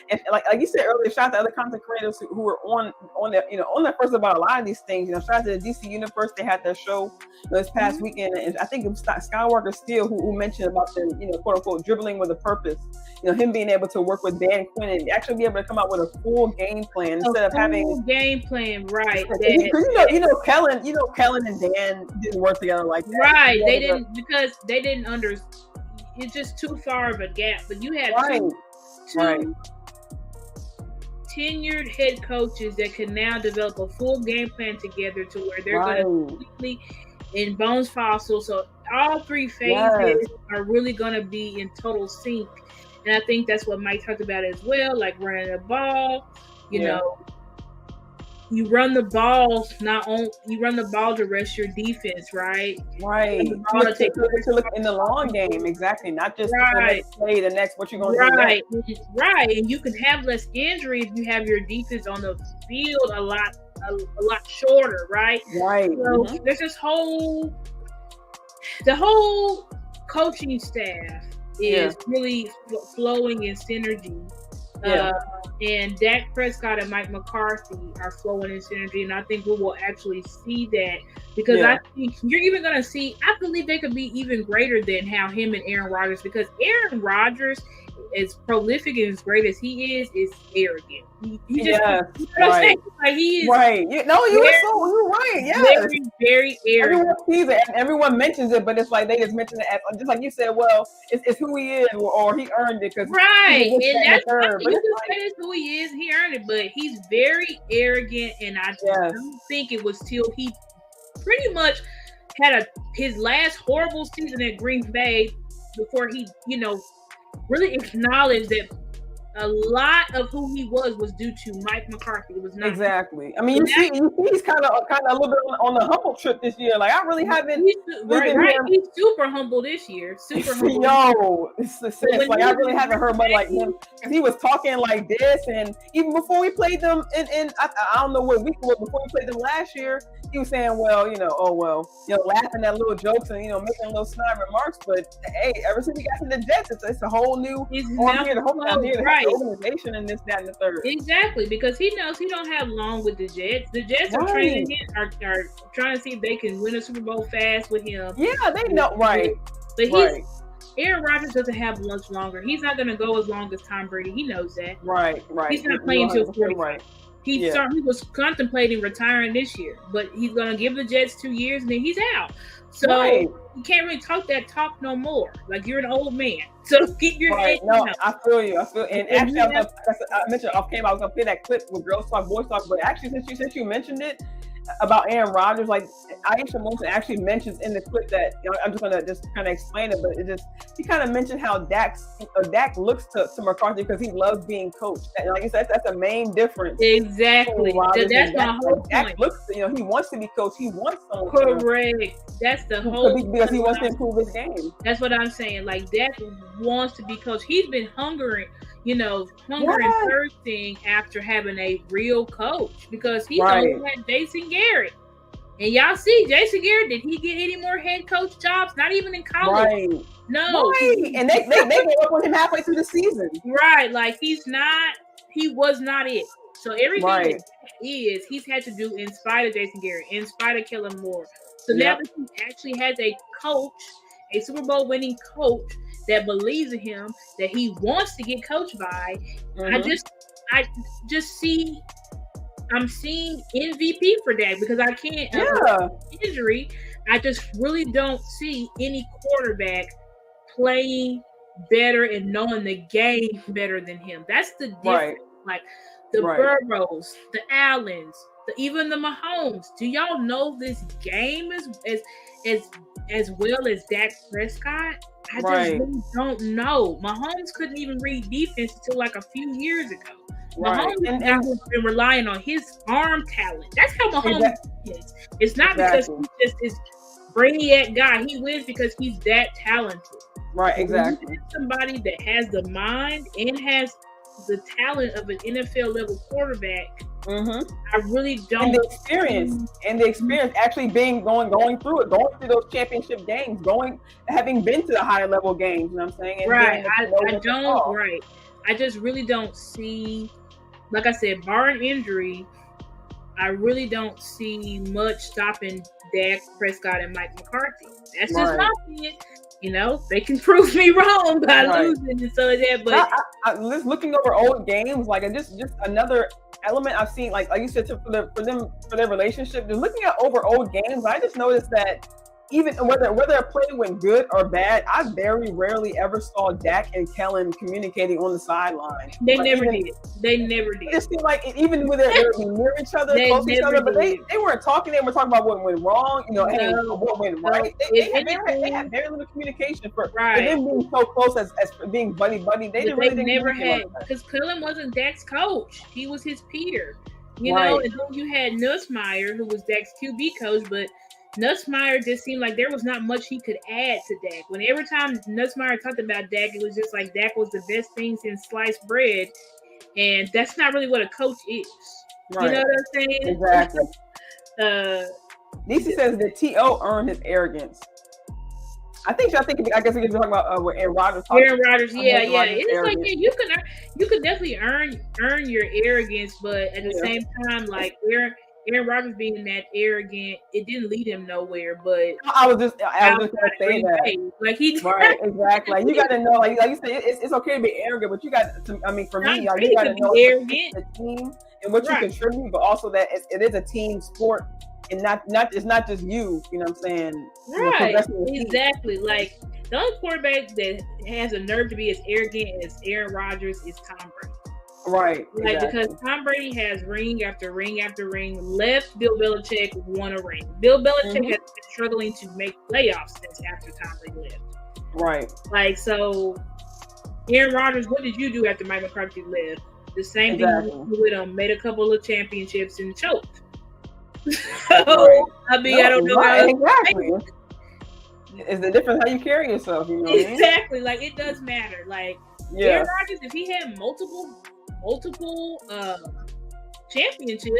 And like you said earlier, shout out to other content creators who were on the, you know, on their first about a lot of these things. You know, shout out to the DC Universe. They had their show, you know, this past weekend, and I think it was Skywalker Steel who mentioned about the, you know, quote unquote dribbling with a purpose. You know, him being able to work with Dan Quinn and actually be able to come out with a full game plan instead of having game plan, right? You know, Kellen and Dan didn't work together like that. Right, they didn't, because they didn't it's just too far of a gap. But you have two tenured head coaches that can now develop a full game plan together to where they're going to completely in bones fossil. So all three phases are really going to be in total sync. And I think that's what Mike talked about as well, like running the ball. You know, you run the ball you run the ball to rest your defense, right? Right. To look in the long game, exactly. Not just the next play, the next what you're going to do. Right. And you can have less injury if you have your defense on the field a lot shorter, right? Right. So there's this the whole coaching staff is really flowing in synergy. And Dak Prescott and Mike McCarthy are flowing in synergy, and I think we will actually see that, because I think you're even going to see, I believe they could be even greater than how him and Aaron Rodgers, because Aaron Rodgers, as prolific and as great as he is arrogant. He just, you know what I'm saying? Like, he is right. No, you're right. Yeah, very, very arrogant. Everyone sees it and everyone mentions it, but it's like they just mention it as, just like you said. Well, it's who he is, or he earned it, because and that's you can say it's who he is. He earned it, but he's very arrogant, and I don't think it was till he pretty much had his last horrible season at Green Bay before he, you know, really acknowledged that a lot of who he was due to Mike McCarthy. It was not exactly. I mean, you see, he's kind of a little bit on the humble trip this year. Like, I really haven't. He's super humble this year. Super humble. Yo, it's the sense. Like, I really haven't heard much like him, because he was talking like this, and even before we played them, I don't know what week it was, before we played them last year, he was saying, well, you know, laughing at little jokes and, you know, making little snide remarks. But hey, ever since he got to the Jets, it's a whole new organization and this, that, and the third. Exactly, because he knows he don't have long with the Jets. The Jets are training him, are trying to see if they can win a Super Bowl fast with him. Yeah, they know, right. But Aaron Rodgers doesn't have much longer. He's not going to go as long as Tom Brady. He knows that. Right. He's not playing until 45. He was contemplating retiring this year, but he's going to give the Jets 2 years and then he's out. So you can't really talk that talk no more. Like, you're an old man. So keep your head. No, I feel you. And actually, I mentioned off camera, I was going to play that clip with Girls Talk, Boys Talk, but actually, since you mentioned it, about Aaron Rodgers, like Aisha Wilson actually mentions in the clip that, you know, I'm just gonna kind of explain it, but she kind of mentioned how Dak looks to McCarthy because he loves being coached. And like I said, that's the main difference. Exactly. That's my whole point. Dak looks, you know, he wants to be coached. He wants someone. Correct. That's the whole. Because he wants to improve his game. That's what I'm saying. Like, Dak wants to be coached. He's been hungering and thirsting after having a real coach, because he's only had Jason Garrett. And y'all see, Jason Garrett, did he get any more head coach jobs? Not even in college. Right. No. Right. And they gave up on him halfway through the season. Right. Like, he was not it. So everything that he's had to do in spite of Jason Garrett, in spite of Kellen Moore. So now that he actually has a coach, a Super Bowl winning coach that believes in him, that he wants to get coached by, I'm seeing MVP for that, because I can't injury. I just really don't see any quarterback playing better and knowing the game better than him. That's the difference. Like the Burrows, the Allens, even the Mahomes. Do y'all know this game as well as Dak Prescott? I just really don't know. Mahomes couldn't even read defense until like a few years ago. Mahomes has been relying on his arm talent. That's how Mahomes is. It's not because he's just this brainiac guy. He wins because he's that talented. Right, exactly. Somebody that has the mind and has the talent of an NFL level quarterback. I really don't. And the experience actually going through those championship games, having been to the higher level games. You know what I'm saying? And right. I just really don't see. Like I said, barring injury, I really don't see much stopping Dak Prescott and Mike McCarthy. That's just my opinion. You know, they can prove me wrong by losing and so that. But just looking over old games, like just another element I've seen, like you said, for their relationship. Just looking at over old games, I just noticed that even whether a play went good or bad, I very rarely ever saw Dak and Kellen communicating on the sideline. They never did. It just seemed like even with they were near each other, close to each other, but they weren't talking. They were talking about what went wrong, what went right. They had very little communication for them being so close as being buddy. They never had, because Kellen wasn't Dak's coach. He was his peer. You know, and then you had Nussmeier, who was Dak's QB coach, but Nussmeier just seemed like there was not much he could add to Dak. When every time Nussmeier talked about Dak, it was just like Dak was the best thing since sliced bread, and that's not really what a coach is. Right. You know what I'm saying? Exactly. Nisi says that T.O. earned his arrogance. I guess we can talk about what Aaron Rodgers. Aaron Rodgers, yeah. It's like you can definitely earn your arrogance, but at the same time, like Aaron Rodgers being that arrogant, it didn't lead him nowhere. But I was just gonna say that. Like he right, exactly. Like you got to know, like you said, it's okay to be arrogant, but you got to. I mean, for me, like, you got to know the team and what you contribute, but also that it is a team sport, and it's not just you. You know what I'm saying? Right. Exactly. Like the only quarterback that has a nerve to be as arrogant as Aaron Rodgers is Tom Brady. Right. Like, exactly. Because Tom Brady has ring after ring after ring. Left Bill Belichick won a ring. Bill Belichick has been struggling to make playoffs since after Tom Brady left. Right. Like, so Aaron Rodgers, what did you do after Mike McCarthy left? The same thing with him. Made a couple of championships and choked. So, I mean, I don't know how exactly. It's the difference how you carry yourself, you know. Exactly. Like, it does matter. Like, Aaron Rodgers, if he had multiple championships.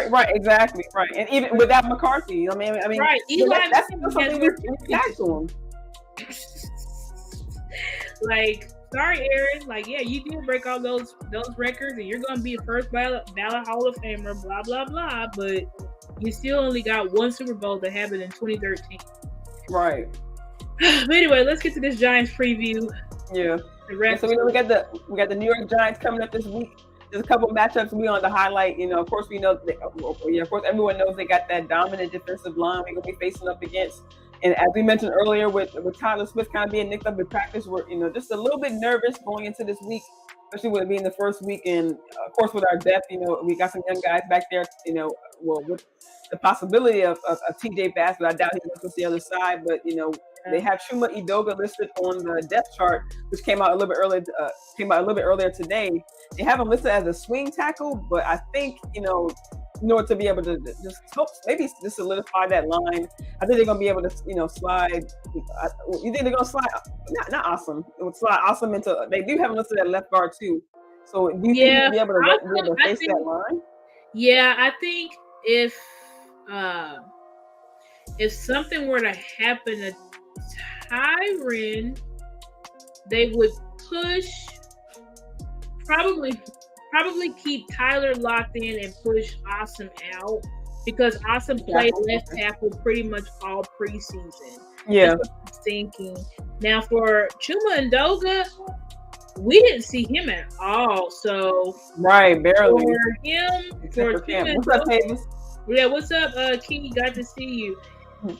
Right, exactly, right. And even without McCarthy, I mean, right. Eli, that's something we got to him. Like, sorry, Aaron. Like, yeah, you did break all those records, and you're gonna be a first ballot Hall of Famer. Blah blah blah. But you still only got one Super Bowl that happened in 2013. Right. But anyway, let's get to this Giants preview. Yeah. So we got the New York Giants coming up this week. There's a couple matchups we want to highlight. You know, of course we know. Of course everyone knows they got that dominant defensive line we're gonna be facing up against. And as we mentioned earlier, with Tyler Smith kind of being nicked up in practice, we're just a little bit nervous going into this week, especially with it being the first week. And of course with our depth, we got some young guys back there. With the possibility of TJ Bass, but I doubt he's going to the other side. But they have Chuma Edoga listed on the depth chart, which came out a little bit earlier today. They have him listed as a swing tackle, but I think in order to be able to just help maybe just solidify that line, I think they're going to be able to slide. You think they're going to slide? Not Awesome. It would slide Awesome into. They do have him listed at left guard too. So do you think you'll be able to face that line? Yeah, I think if something were to happen to Tyron, they would push, probably keep Tyler locked in and push Awesome out, because Awesome played left tackle pretty much all preseason. Yeah. That's what I'm thinking. Now for Chuma Edoga, we didn't see him at all. So right, barely. For Chuma, what's up, Tavis? Yeah, what's up, Key? Got to see you.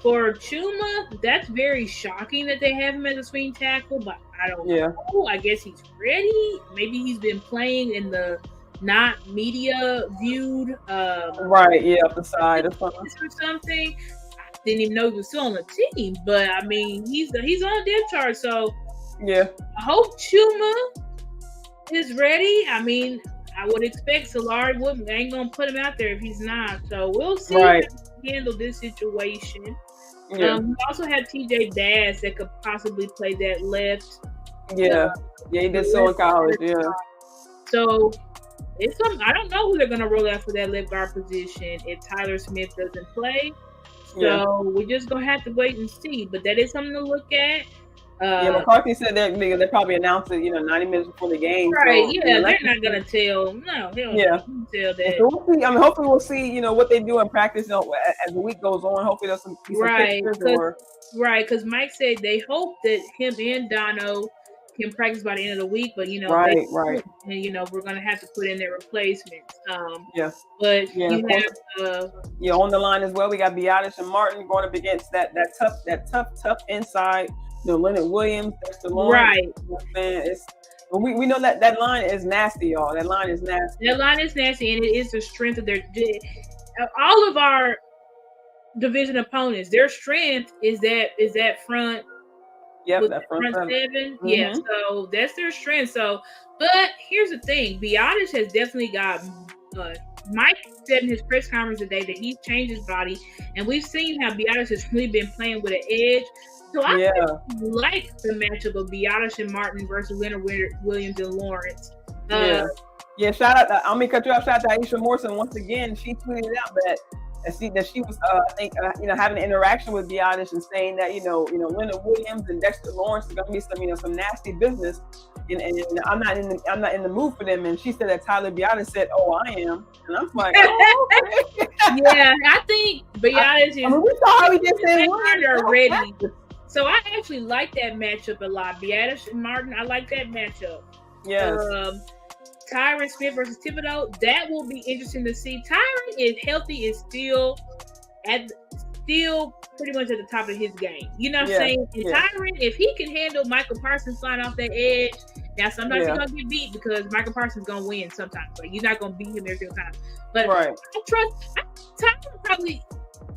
For Chuma, that's very shocking that they have him as a swing tackle, but I don't know. I guess he's ready. Maybe he's been playing in the not media viewed right, up the side or something. I didn't even know he was still on the team, but I mean he's on depth chart, so I hope Chuma is ready. I mean, I would expect Solari ain't gonna put him out there if he's not. So we'll see how he handle this situation. We also have TJ Bass that could possibly play that left. Yeah, he did so in college. Yeah. So it's something. I don't know who they're gonna roll out for that left guard position if Tyler Smith doesn't play. So we're just gonna have to wait and see. But that is something to look at. McCarthy said they probably announced it, 90 minutes before the game. Right? So, they're not gonna tell. No, they don't tell that. So we'll see. Hopefully we'll see, what they do in practice as the week goes on. Hopefully there's some pictures because Mike said they hope that him and Dono can practice by the end of the week, but right. And we're gonna have to put in their replacements. But you have on the line as well. We got Biadasz and Martin going up against that tough inside. Leonard Williams, Dexter Lawrence. Right. We know that line is nasty, y'all. That line is nasty. That line is nasty, and it is the strength of their. All of our division opponents, their strength is that front. Yep, that front seven. Mm-hmm. Yeah, so that's their strength. So, but here's the thing: Biadasz has definitely got. Mike said in his press conference today that he's changed his body, and we've seen how Biadasz has really been playing with an edge. So I like the matchup of Biadasz and Martin versus Leonard Williams and Lawrence. Shout out. I'm gonna cut you off. Shout out to Aisha Morrison once again. She tweeted out that she was having an interaction with Biadasz and saying that Leonard Williams and Dexter Lawrence is gonna be some nasty business, and I'm not in the mood for them. And she said that Tyler Biadasz said, "Oh, I am," and I'm like, "Oh, okay." Yeah, I think Biadasz is. We saw how he did say already. So I actually like that matchup a lot. Biadasz and Martin, I like that matchup. Yes. Tyron Smith versus Thibodeau, that will be interesting to see. Tyron is healthy, is still pretty much at the top of his game. You know what I'm saying? And Tyron, if he can handle Michael Parsons flying off that edge, now sometimes he's gonna get beat because Michael Parsons is gonna win sometimes. Like, you're not gonna beat him every single time. But I trust Tyron probably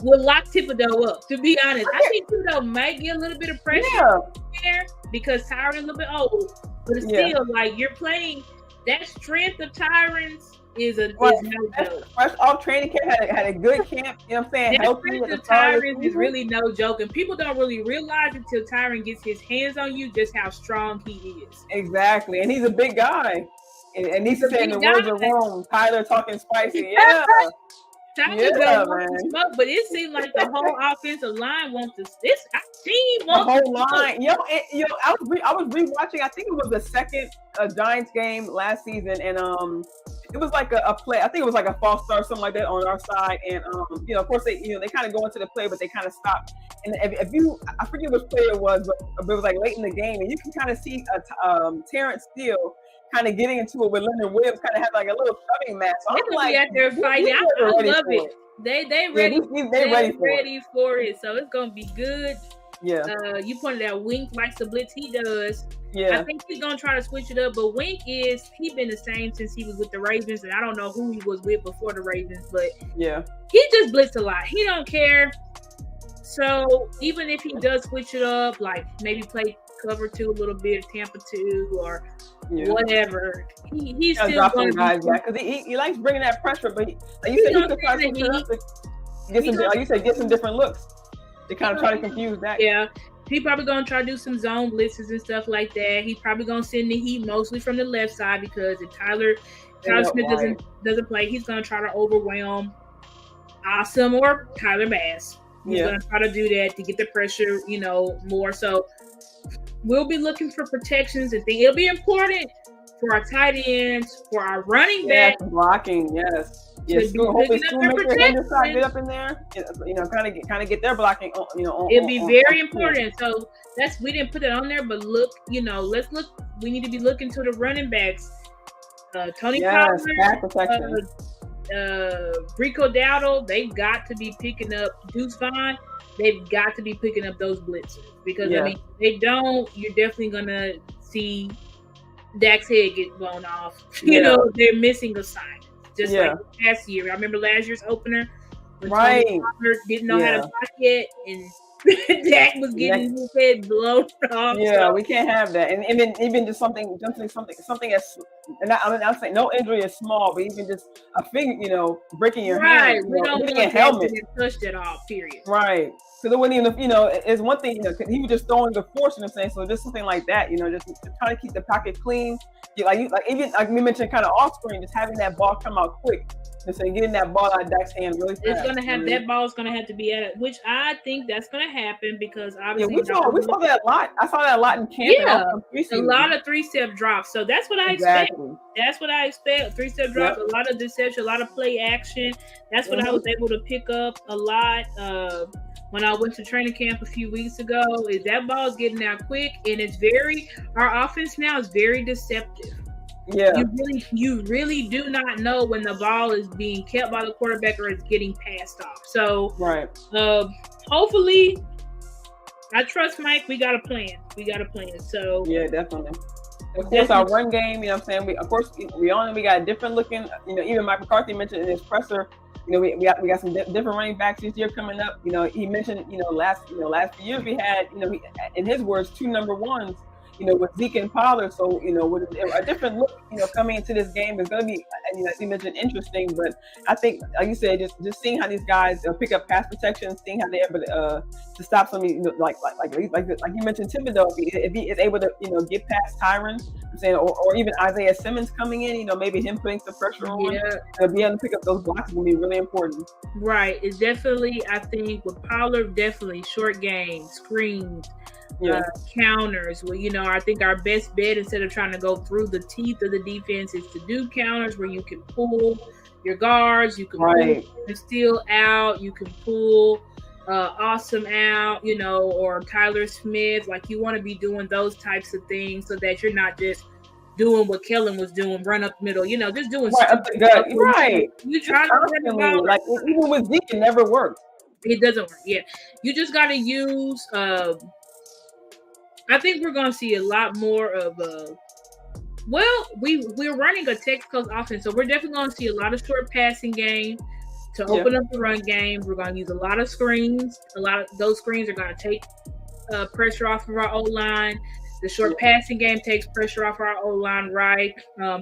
will lock Thibodeau up, to be honest. I think Thibodeau might get a little bit of pressure there because Tyron's a little bit old. But it's still like you're playing that strength of Tyron's is no joke. Fresh off training camp, had a good camp, you know what I'm saying? That strength of Tyron is really no joke. And people don't really realize until Tyron gets his hands on you just how strong he is. Exactly. And he's a big guy. And he's saying the words are wrong. Tyler talking spicy. Yeah. Smoke, but it seemed like the whole offensive line wants to. The whole line. I was rewatching. I think it was the second Giants game last season, and it was like a play. I think it was like a false start, something like that on our side. And of course they kind of go into the play, but they kind of stop. And I forget which play it was, but it was like late in the game, and you can kind of see Terrence Steele kind of getting into it with Leonard Williams, kind of have like a little shoving match. So I'm like, out there fighting. I love it. They ready. They're ready for it. So it's gonna be good. Yeah. You pointed out Wink likes the blitz. He does. Yeah. I think he's gonna try to switch it up, but Wink he's been the same since he was with the Ravens, and I don't know who he was with before the Ravens, but he just blitzed a lot. He don't care. So even if he does switch it up, like maybe play cover 2 a little bit, Tampa 2 or whatever, he's still going to guys back because he likes bringing that pressure. But like you said, he could try to get some different looks to kind of try to confuse that. Yeah, he's probably going to try to do some zone blitzes and stuff like that. He's probably going to send the heat mostly from the left side because if Tyler Smith doesn't play, he's going to try to overwhelm Awesome or Tyler Bass. He's going to try to do that to get the pressure, more. So we'll be looking for protections and things. It'll be important for our tight ends, for our running back. Blocking, yes. Hopefully, get up in there. Kind of get their blocking. It'll be very important. So we didn't put it on there, but look, let's look. We need to be looking to the running backs. Tony Pollard, Rico Dowdle. They've got to be picking up Deuce Vaughn. They've got to be picking up those blitzes because if they don't, you're definitely gonna see Dak's head get blown off. They're missing assignments, just like last year. I remember last year's opener when Tony Pollard didn't know how to block it, and Dak was getting his head blown off. Yeah, so we can't have that. And even just something as, and I'm saying no injury is small, but even just a finger, breaking your hand, we don't hitting want a helmet, to touch that off. Period. Right. Because it wouldn't even, it's one thing, he was just throwing the force, saying. So just something like that, just trying to keep the pocket clean. Even like we mentioned, kind of off screen, just having that ball come out quick. And so getting that ball out of Dak's hand really fast. It's gonna have that ball's gonna have to be at it, which I think that's gonna happen because obviously we saw that a lot. I saw that a lot in camp. Yeah, a lot of 3-step drops. So that's what I expect. That's what I expect. 3-step drops, a lot of deception, a lot of play action. That's what I was able to pick up a lot when I went to training camp a few weeks ago. Is that ball's getting out quick, and our offense now is very deceptive. Yeah, you really do not know when the ball is being kept by the quarterback or it's getting passed off. So, hopefully, I trust Mike. We got a plan. So yeah, definitely. Of course, our run game. I'm saying we got a different looking. Even Mike McCarthy mentioned in his presser. We got some different running backs this year coming up. He mentioned last few years we had in his words 2 number ones. With Zeke and Pollard, so with a different look, coming into this game is going to be, as you mentioned, interesting. But I think, like you said, just seeing how these guys pick up pass protection, seeing how they're able to stop somebody, like you mentioned, Thibodeau, if he is able to get past Tyron, I'm saying, or even Isaiah Simmons coming in, maybe him putting some pressure on, be able to pick up those blocks will be really important. Right, it's definitely, I think with Pollard, definitely short game, screens. Counters. Well, I think our best bet, instead of trying to go through the teeth of the defense, is to do counters where you can pull your guards, you can pull Steele out, you can pull Awesome out, or Tyler Smith. Like, you want to be doing those types of things so that you're not just doing what Kellen was doing, run up the middle, just doing up the gut. Right. You try to run the ball. Like, even with Zeke, it never worked. It doesn't work. Yeah. You just got to use I think we're going to see a lot more of we're running a Texas offense, so we're definitely going to see a lot of short passing game to open up the run game. We're going to use a lot of screens. A lot of those screens are going to take pressure off of our O-line. The short passing game takes pressure off our O-line, right?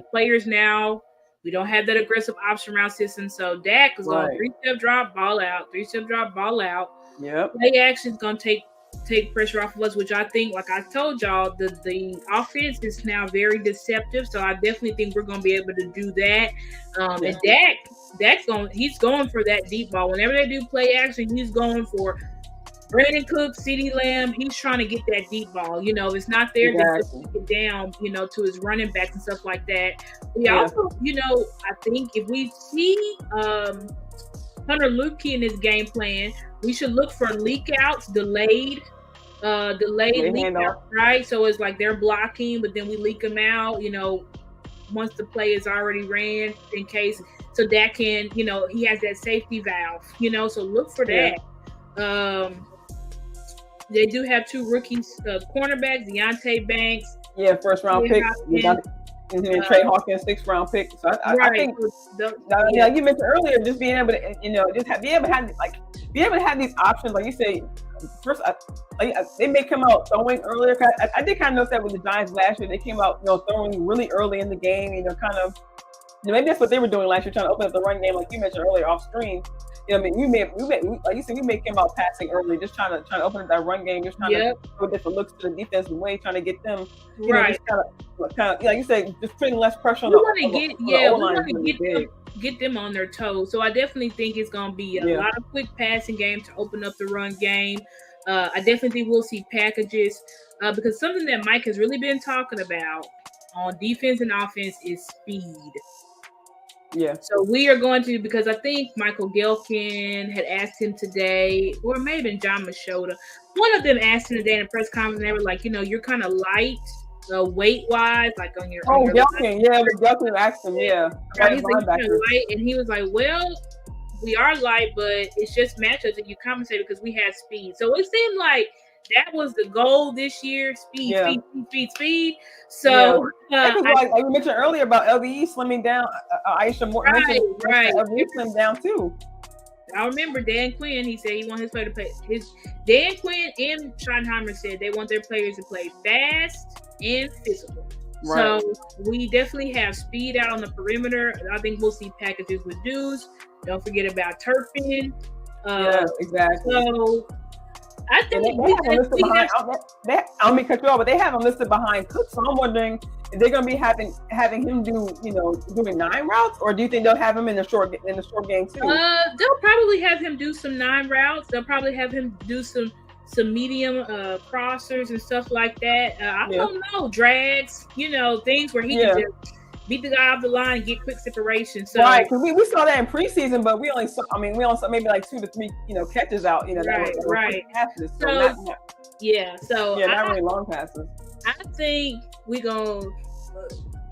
Players now, we don't have that aggressive option route system, so Dak is going 3-step drop, ball out, 3-step drop, ball out. Yep. Play action is going to take pressure off of us, which I think, like I told y'all, the offense is now very deceptive. So I definitely think we're going to be able to do that. And he's going for that deep ball. Whenever they do play action, he's going for Brandon Cook, CeeDee Lamb. He's trying to get that deep ball. If it's not there, then get down, to his running backs and stuff like that. We also, I think if we see Hunter Luepke in his game plan, we should look for leak outs, delayed leak out, right? So it's like they're blocking, but then we leak them out, once the play is already ran, in case, so that can, he has that safety valve, so look for that. They do have 2 rookies, cornerbacks, Deonte Banks. Yeah, first round pick. Trey Hawkins, 6th round pick. So I think, you mentioned earlier, just being able to, be able to have these options, like you say. First, they may come out throwing earlier. I did kind of notice that with the Giants last year. They came out, throwing really early in the game. Maybe that's what they were doing last year, trying to open up the run game, like you mentioned earlier, off screen. We may, like you said, we may come out passing early, just trying to open up that run game, just trying to throw different looks to the defensive way, trying to get them, just kind of, like you said, just putting less pressure on get them on their toes. So I definitely think it's going to be a lot of quick passing game to open up the run game. I definitely think we'll see packages because something that Mike has really been talking about on defense and offense is speed. Yeah. So we are going to, because I think Michael Gelkin had asked him today, or maybe John Machota. One of them asked him today in a press conference, and they were like, you're kind of light, weight-wise, like on your. Oh, Gelkin, Gelkin asked him, He's like, light, and he was like, well, we are light, but it's just matchups that you compensate because we have speed. So it seemed like that was the goal this year: speed. So, like we mentioned earlier about LVE slimming down, Aisha Moore mentioned LVE slimmed down too. I remember Dan Quinn. He said he wanted his player to play. Dan Quinn and Schottenheimer said they want their players to play fast and physical. Right. So we definitely have speed out on the perimeter. I think we'll see packages with Deuce. Don't forget about Turpin. Yeah, exactly. So I think I don't mean to cut you off, but they have him listed behind Cook. So I'm wondering if they're going to be having him do, doing 9 routes, or do you think they'll have him in the short game too? They'll probably have him do some 9 routes. They'll probably have him do some medium crossers and stuff like that. I don't know, drags, things where he can just beat the guy off the line and get quick separation. So right, because we saw that in preseason, but we only saw maybe like 2 to 3 catches out. Right. Passes, so not really long passes. I think we gonna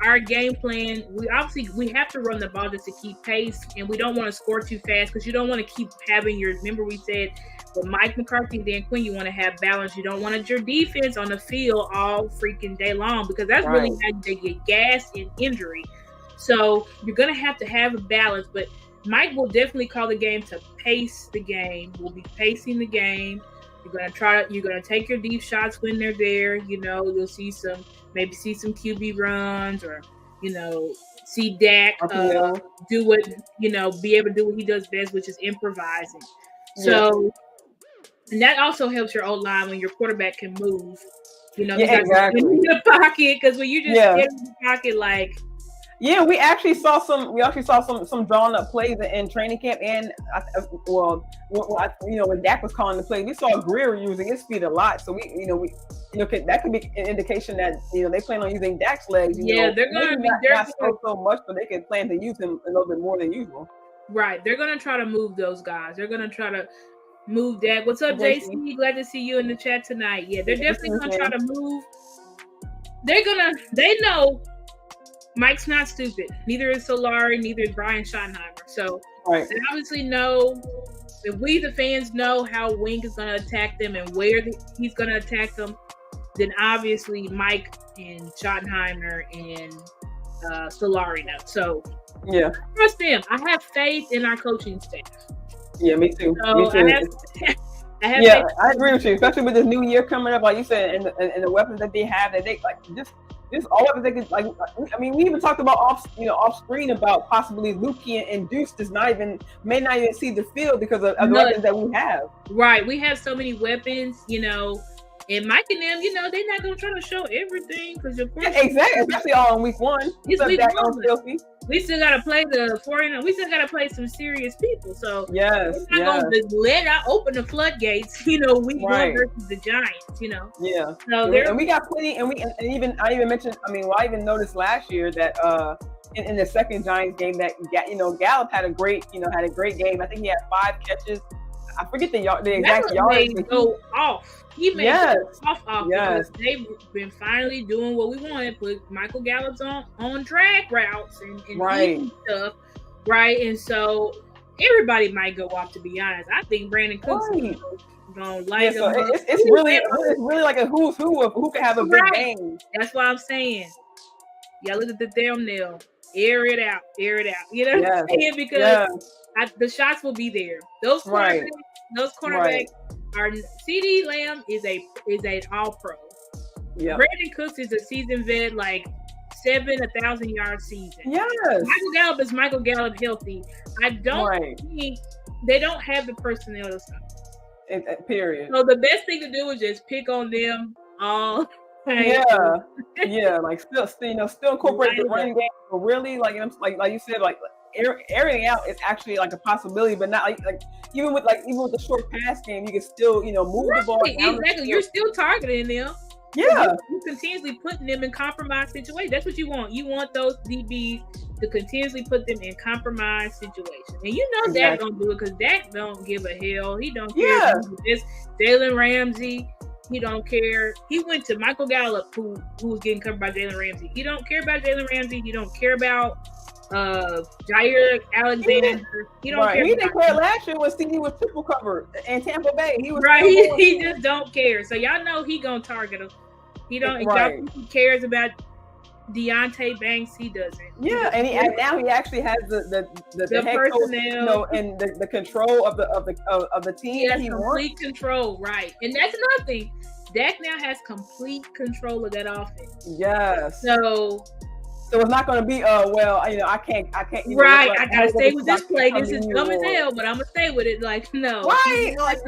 our game plan. We have to run the ball just to keep pace, and we don't want to score too fast because you don't want to keep having your. Remember we said with Mike McCarthy and Dan Quinn, you want to have balance. You don't want your defense on the field all freaking day long because that's really how they get gas and injury. So you're gonna have to have a balance, but Mike will definitely call the game to pace the game. We'll be pacing the game. You're gonna take your deep shots when they're there. You'll see some QB runs, or see Dak do what be able to do what he does best, which is improvising. So, and that also helps your old line when your quarterback can move. Exactly. In the pocket, because when you just get in the pocket, like. Yeah, we actually saw some drawn up plays in training camp, and when Dak was calling the play, we saw Greer using his feet a lot. So that could be an indication that they plan on using Dak's legs. They're going to be not so much, but they can plan to use him a little bit more than usual. Right, they're going to try to move those guys. They're going to try to move Dak. What's up, JC? Glad to see you in the chat tonight. Yeah, they're definitely going to try to move. They know. Mike's not stupid. Neither is Solari, neither is Brian Schottenheimer. So they obviously know, if we the fans know how Wink is going to attack them and where he's going to attack them, then obviously Mike and Schottenheimer and Solari know. So I trust them. I have faith in our coaching staff. Yeah, me too. So me too. I agree with you, especially with this new year coming up, like you said, and the weapons that they have, that they like just all weapons they could, like. I mean, we even talked about off screen about possibly Lukey and Deuce may not even see the field because of the weapons that we have. Right, we have so many weapons, and Mike and them, they're not gonna try to show everything because exactly, especially all in week 1. It's week 1. We still gotta play the 4. We still gotta play some serious people. So we're not gonna just open the floodgates. Week 1 versus the Giants. Yeah. So and we got plenty, and I even mentioned. I mean, I even noticed last year that in the second Giants game that Gallup had a great game. I think he had 5 catches. I forget the exact yardage. Go off. He made off because they've been finally doing what we wanted. Put Michael Gallup's on drag routes and stuff, right? And so everybody might go off. To be honest, I think Brandon Cooks gonna light them up. It's really like a who's who of who can have a big game. That's what I'm saying. Y'all look at the thumbnail. Air it out. You know what I'm saying? Because the shots will be there. Those cornerbacks are. CD Lamb is an all-pro. Yeah. Brandon Cooks is a seasoned vet, like 1,000-yard season. Yes. Michael Gallup is Michael Gallup healthy. I don't think they don't have the personnel to stop. Period. So the best thing to do is just pick on them all. Like still incorporate the running game, but really, like you said, like airing out is actually like a possibility, but not like even with the short pass game, you can still move the ball. Exactly, you're still targeting them. Yeah, you continuously putting them in compromised situations. That's what you want. You want those DBs to continuously put them in compromised situations, and Dak don't do it because Dak don't give a hell. He don't care. It's Jalen Ramsey. He don't care. He went to Michael Gallup, who was getting covered by Jalen Ramsey. He don't care about Jalen Ramsey. He don't care about Jair Alexander. He don't care. He didn't care last year when CD was triple covered in Tampa Bay. He was He just don't care. So y'all know he gonna target him. He don't. He cares about Deontay Banks, he doesn't. Yeah, and now he actually has the head personnel, coach, you know, and the control of the team. He has complete control, right? And that's another thing. Dak now has complete control of that offense. Yes. So it's not going to be I can't. You know, right, I gotta stay with this play. This is dumb as hell, but I'm gonna stay with it. Like no, right? Like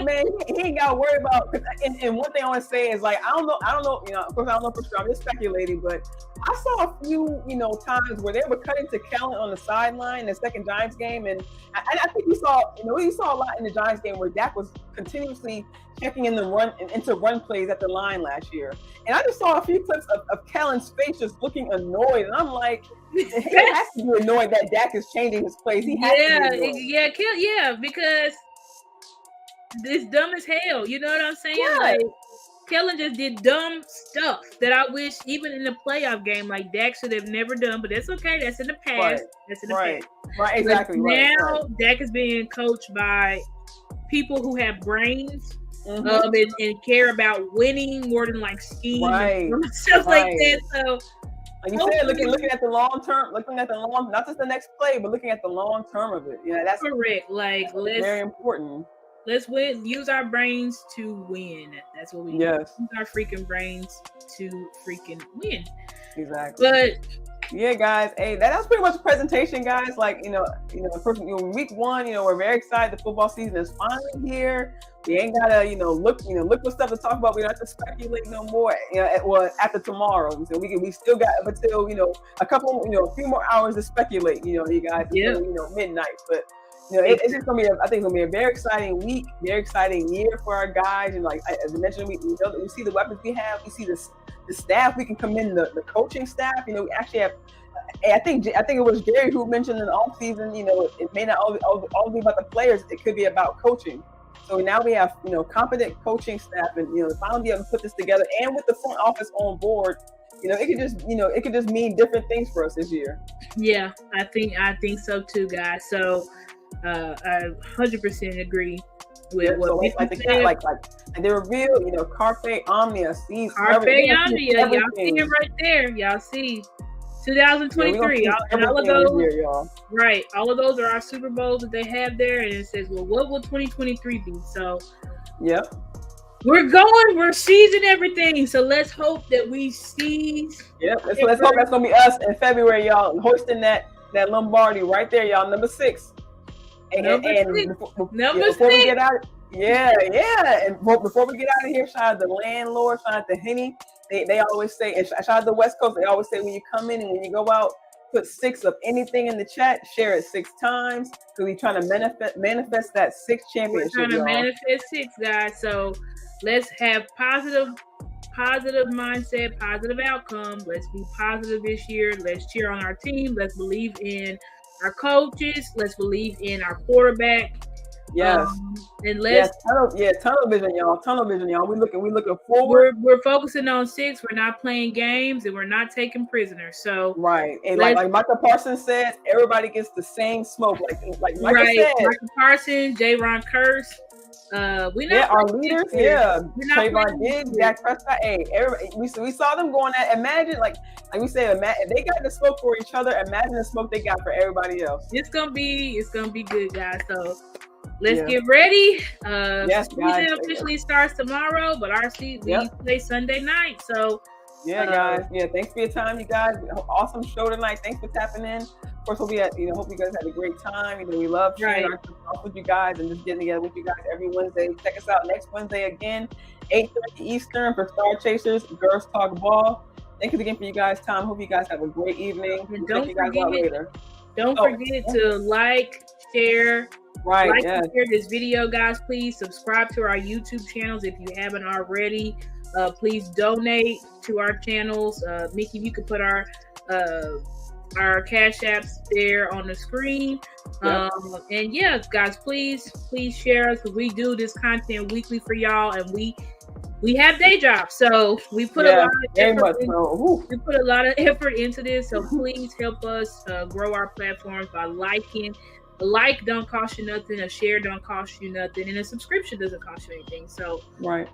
man, he ain't got to worry about. And one thing I want to say is like I don't know. You know, of course I don't know for sure. I'm just speculating, but I saw a few times where they were cutting to Kellen on the sideline in the second Giants game, and I think we saw a lot in the Giants game where Dak was continuously checking in the run and into run plays at the line last year. And I just saw a few clips of Kellen's face just looking annoyed. And I'm like, he has to be annoyed that Dak is changing his plays. He has to be because it's dumb as hell. You know what I'm saying? Yeah. Like, Kellen just did dumb stuff that I wish, even in the playoff game, like Dak should have never done. But that's okay. That's in the past. Right. That's in the past. Right, exactly. Now Dak is being coached by people who have brains. And care about winning more than like scheme and stuff like that. So, like you said, looking at the long term, not just the next play, but looking at the long term of it. You know, that's correct. Like, very important. Let's win. Use our brains to win. That's what we do. Use our freaking brains to freaking win. Exactly. But yeah, guys. Hey, that was pretty much the presentation, guys. Like, week 1, we're very excited. The football season is finally here. We ain't gotta, look for stuff to talk about. We don't have to speculate no more. After tomorrow, so we still got up until a few more hours to speculate. You guys, until, midnight. But it's just gonna be. I think it's gonna be a very exciting week, very exciting year for our guys. And like as I mentioned, we know that we see the weapons we have. We see the staff we can come in, the coaching staff. We actually have. I think it was Gary who mentioned in the offseason, it may not all be about the players. It could be about coaching. So now we have, competent coaching staff, and finally be able to put this together, and with the front office on board, it could just mean different things for us this year. Yeah, I think so too, guys. So I 100% agree with what they reveal, Carpe Omnia, sees Carpe Omnia, y'all see it right there. Y'all see 2023, and all of those, year, y'all. Right? All of those are our Super Bowls that they have there, and it says, "Well, what will 2023 be?" So, yep, we're seizing everything. So let's hope that we seize. Yep, let's hope that's gonna be us in February, y'all, hoisting that Lombardi right there, y'all, number 6. Number six. Before we get out, and before we get out of here, shout out the landlord, shout out to Henny. They always say, and shout out to the West Coast, they always say when you come in and when you go out, put 6 of anything in the chat, share it 6 times, because we're trying to manifest that 6th championship. We're trying to manifest 6, guys. So let's have positive mindset, positive outcome. Let's be positive this year. Let's cheer on our team. Let's believe in our coaches. Let's believe in our quarterback. Yes. And let's tunnel vision, y'all. We're looking forward. We're focusing on 6. We're not playing games, and we're not taking prisoners. So right, and like Michael Parsons said, everybody gets the same smoke. Like Michael said, Michael Parsons, J-Ron Curse. We're not our leaders. Yeah, Trayvon Diggs, Dak Prescott. Hey, everybody. We saw them going at. Imagine like we said, if they got the smoke for each other. Imagine the smoke they got for everybody else. It's gonna be good, guys. So. Let's get ready. Season officially starts tomorrow, but our season play Sunday night. So guys. Thanks for your time, you guys. Awesome show tonight. Thanks for tapping in. Of course, hope you guys had a great time. We love sharing our stuff with you guys and just getting together with you guys every Wednesday. Check us out next Wednesday again, 8:30 Eastern for Starchasers Girls Talk Ball. Thank you again for you guys' time. Hope you guys have a great evening. And don't forget to like, share. And share this video, guys. Please subscribe to our YouTube channels if you haven't already. Please donate to our channels. Mickey, you can put our cash apps there on the screen. And guys, please share us. We do this content weekly for y'all, and we have day jobs, so we put a lot of effort. We put a lot of effort into this. So please help us grow our platforms by liking, A like don't cost you nothing. A share don't cost you nothing. And a subscription doesn't cost you anything. So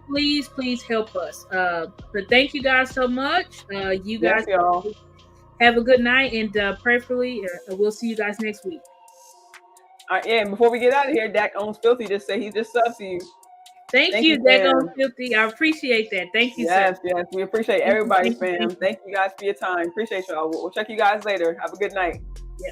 please help us. But thank you guys so much. You guys y'all. Have a good night. And prayerfully, we'll see you guys next week. And before we get out of here, Dak Owns Filthy just say he just subbed to you. Thank you, Dak Owns Filthy. I appreciate that. Thank you, sir. Yes, we appreciate everybody's fam. Thank you guys for your time. Appreciate y'all. We'll check you guys later. Have a good night. Yeah.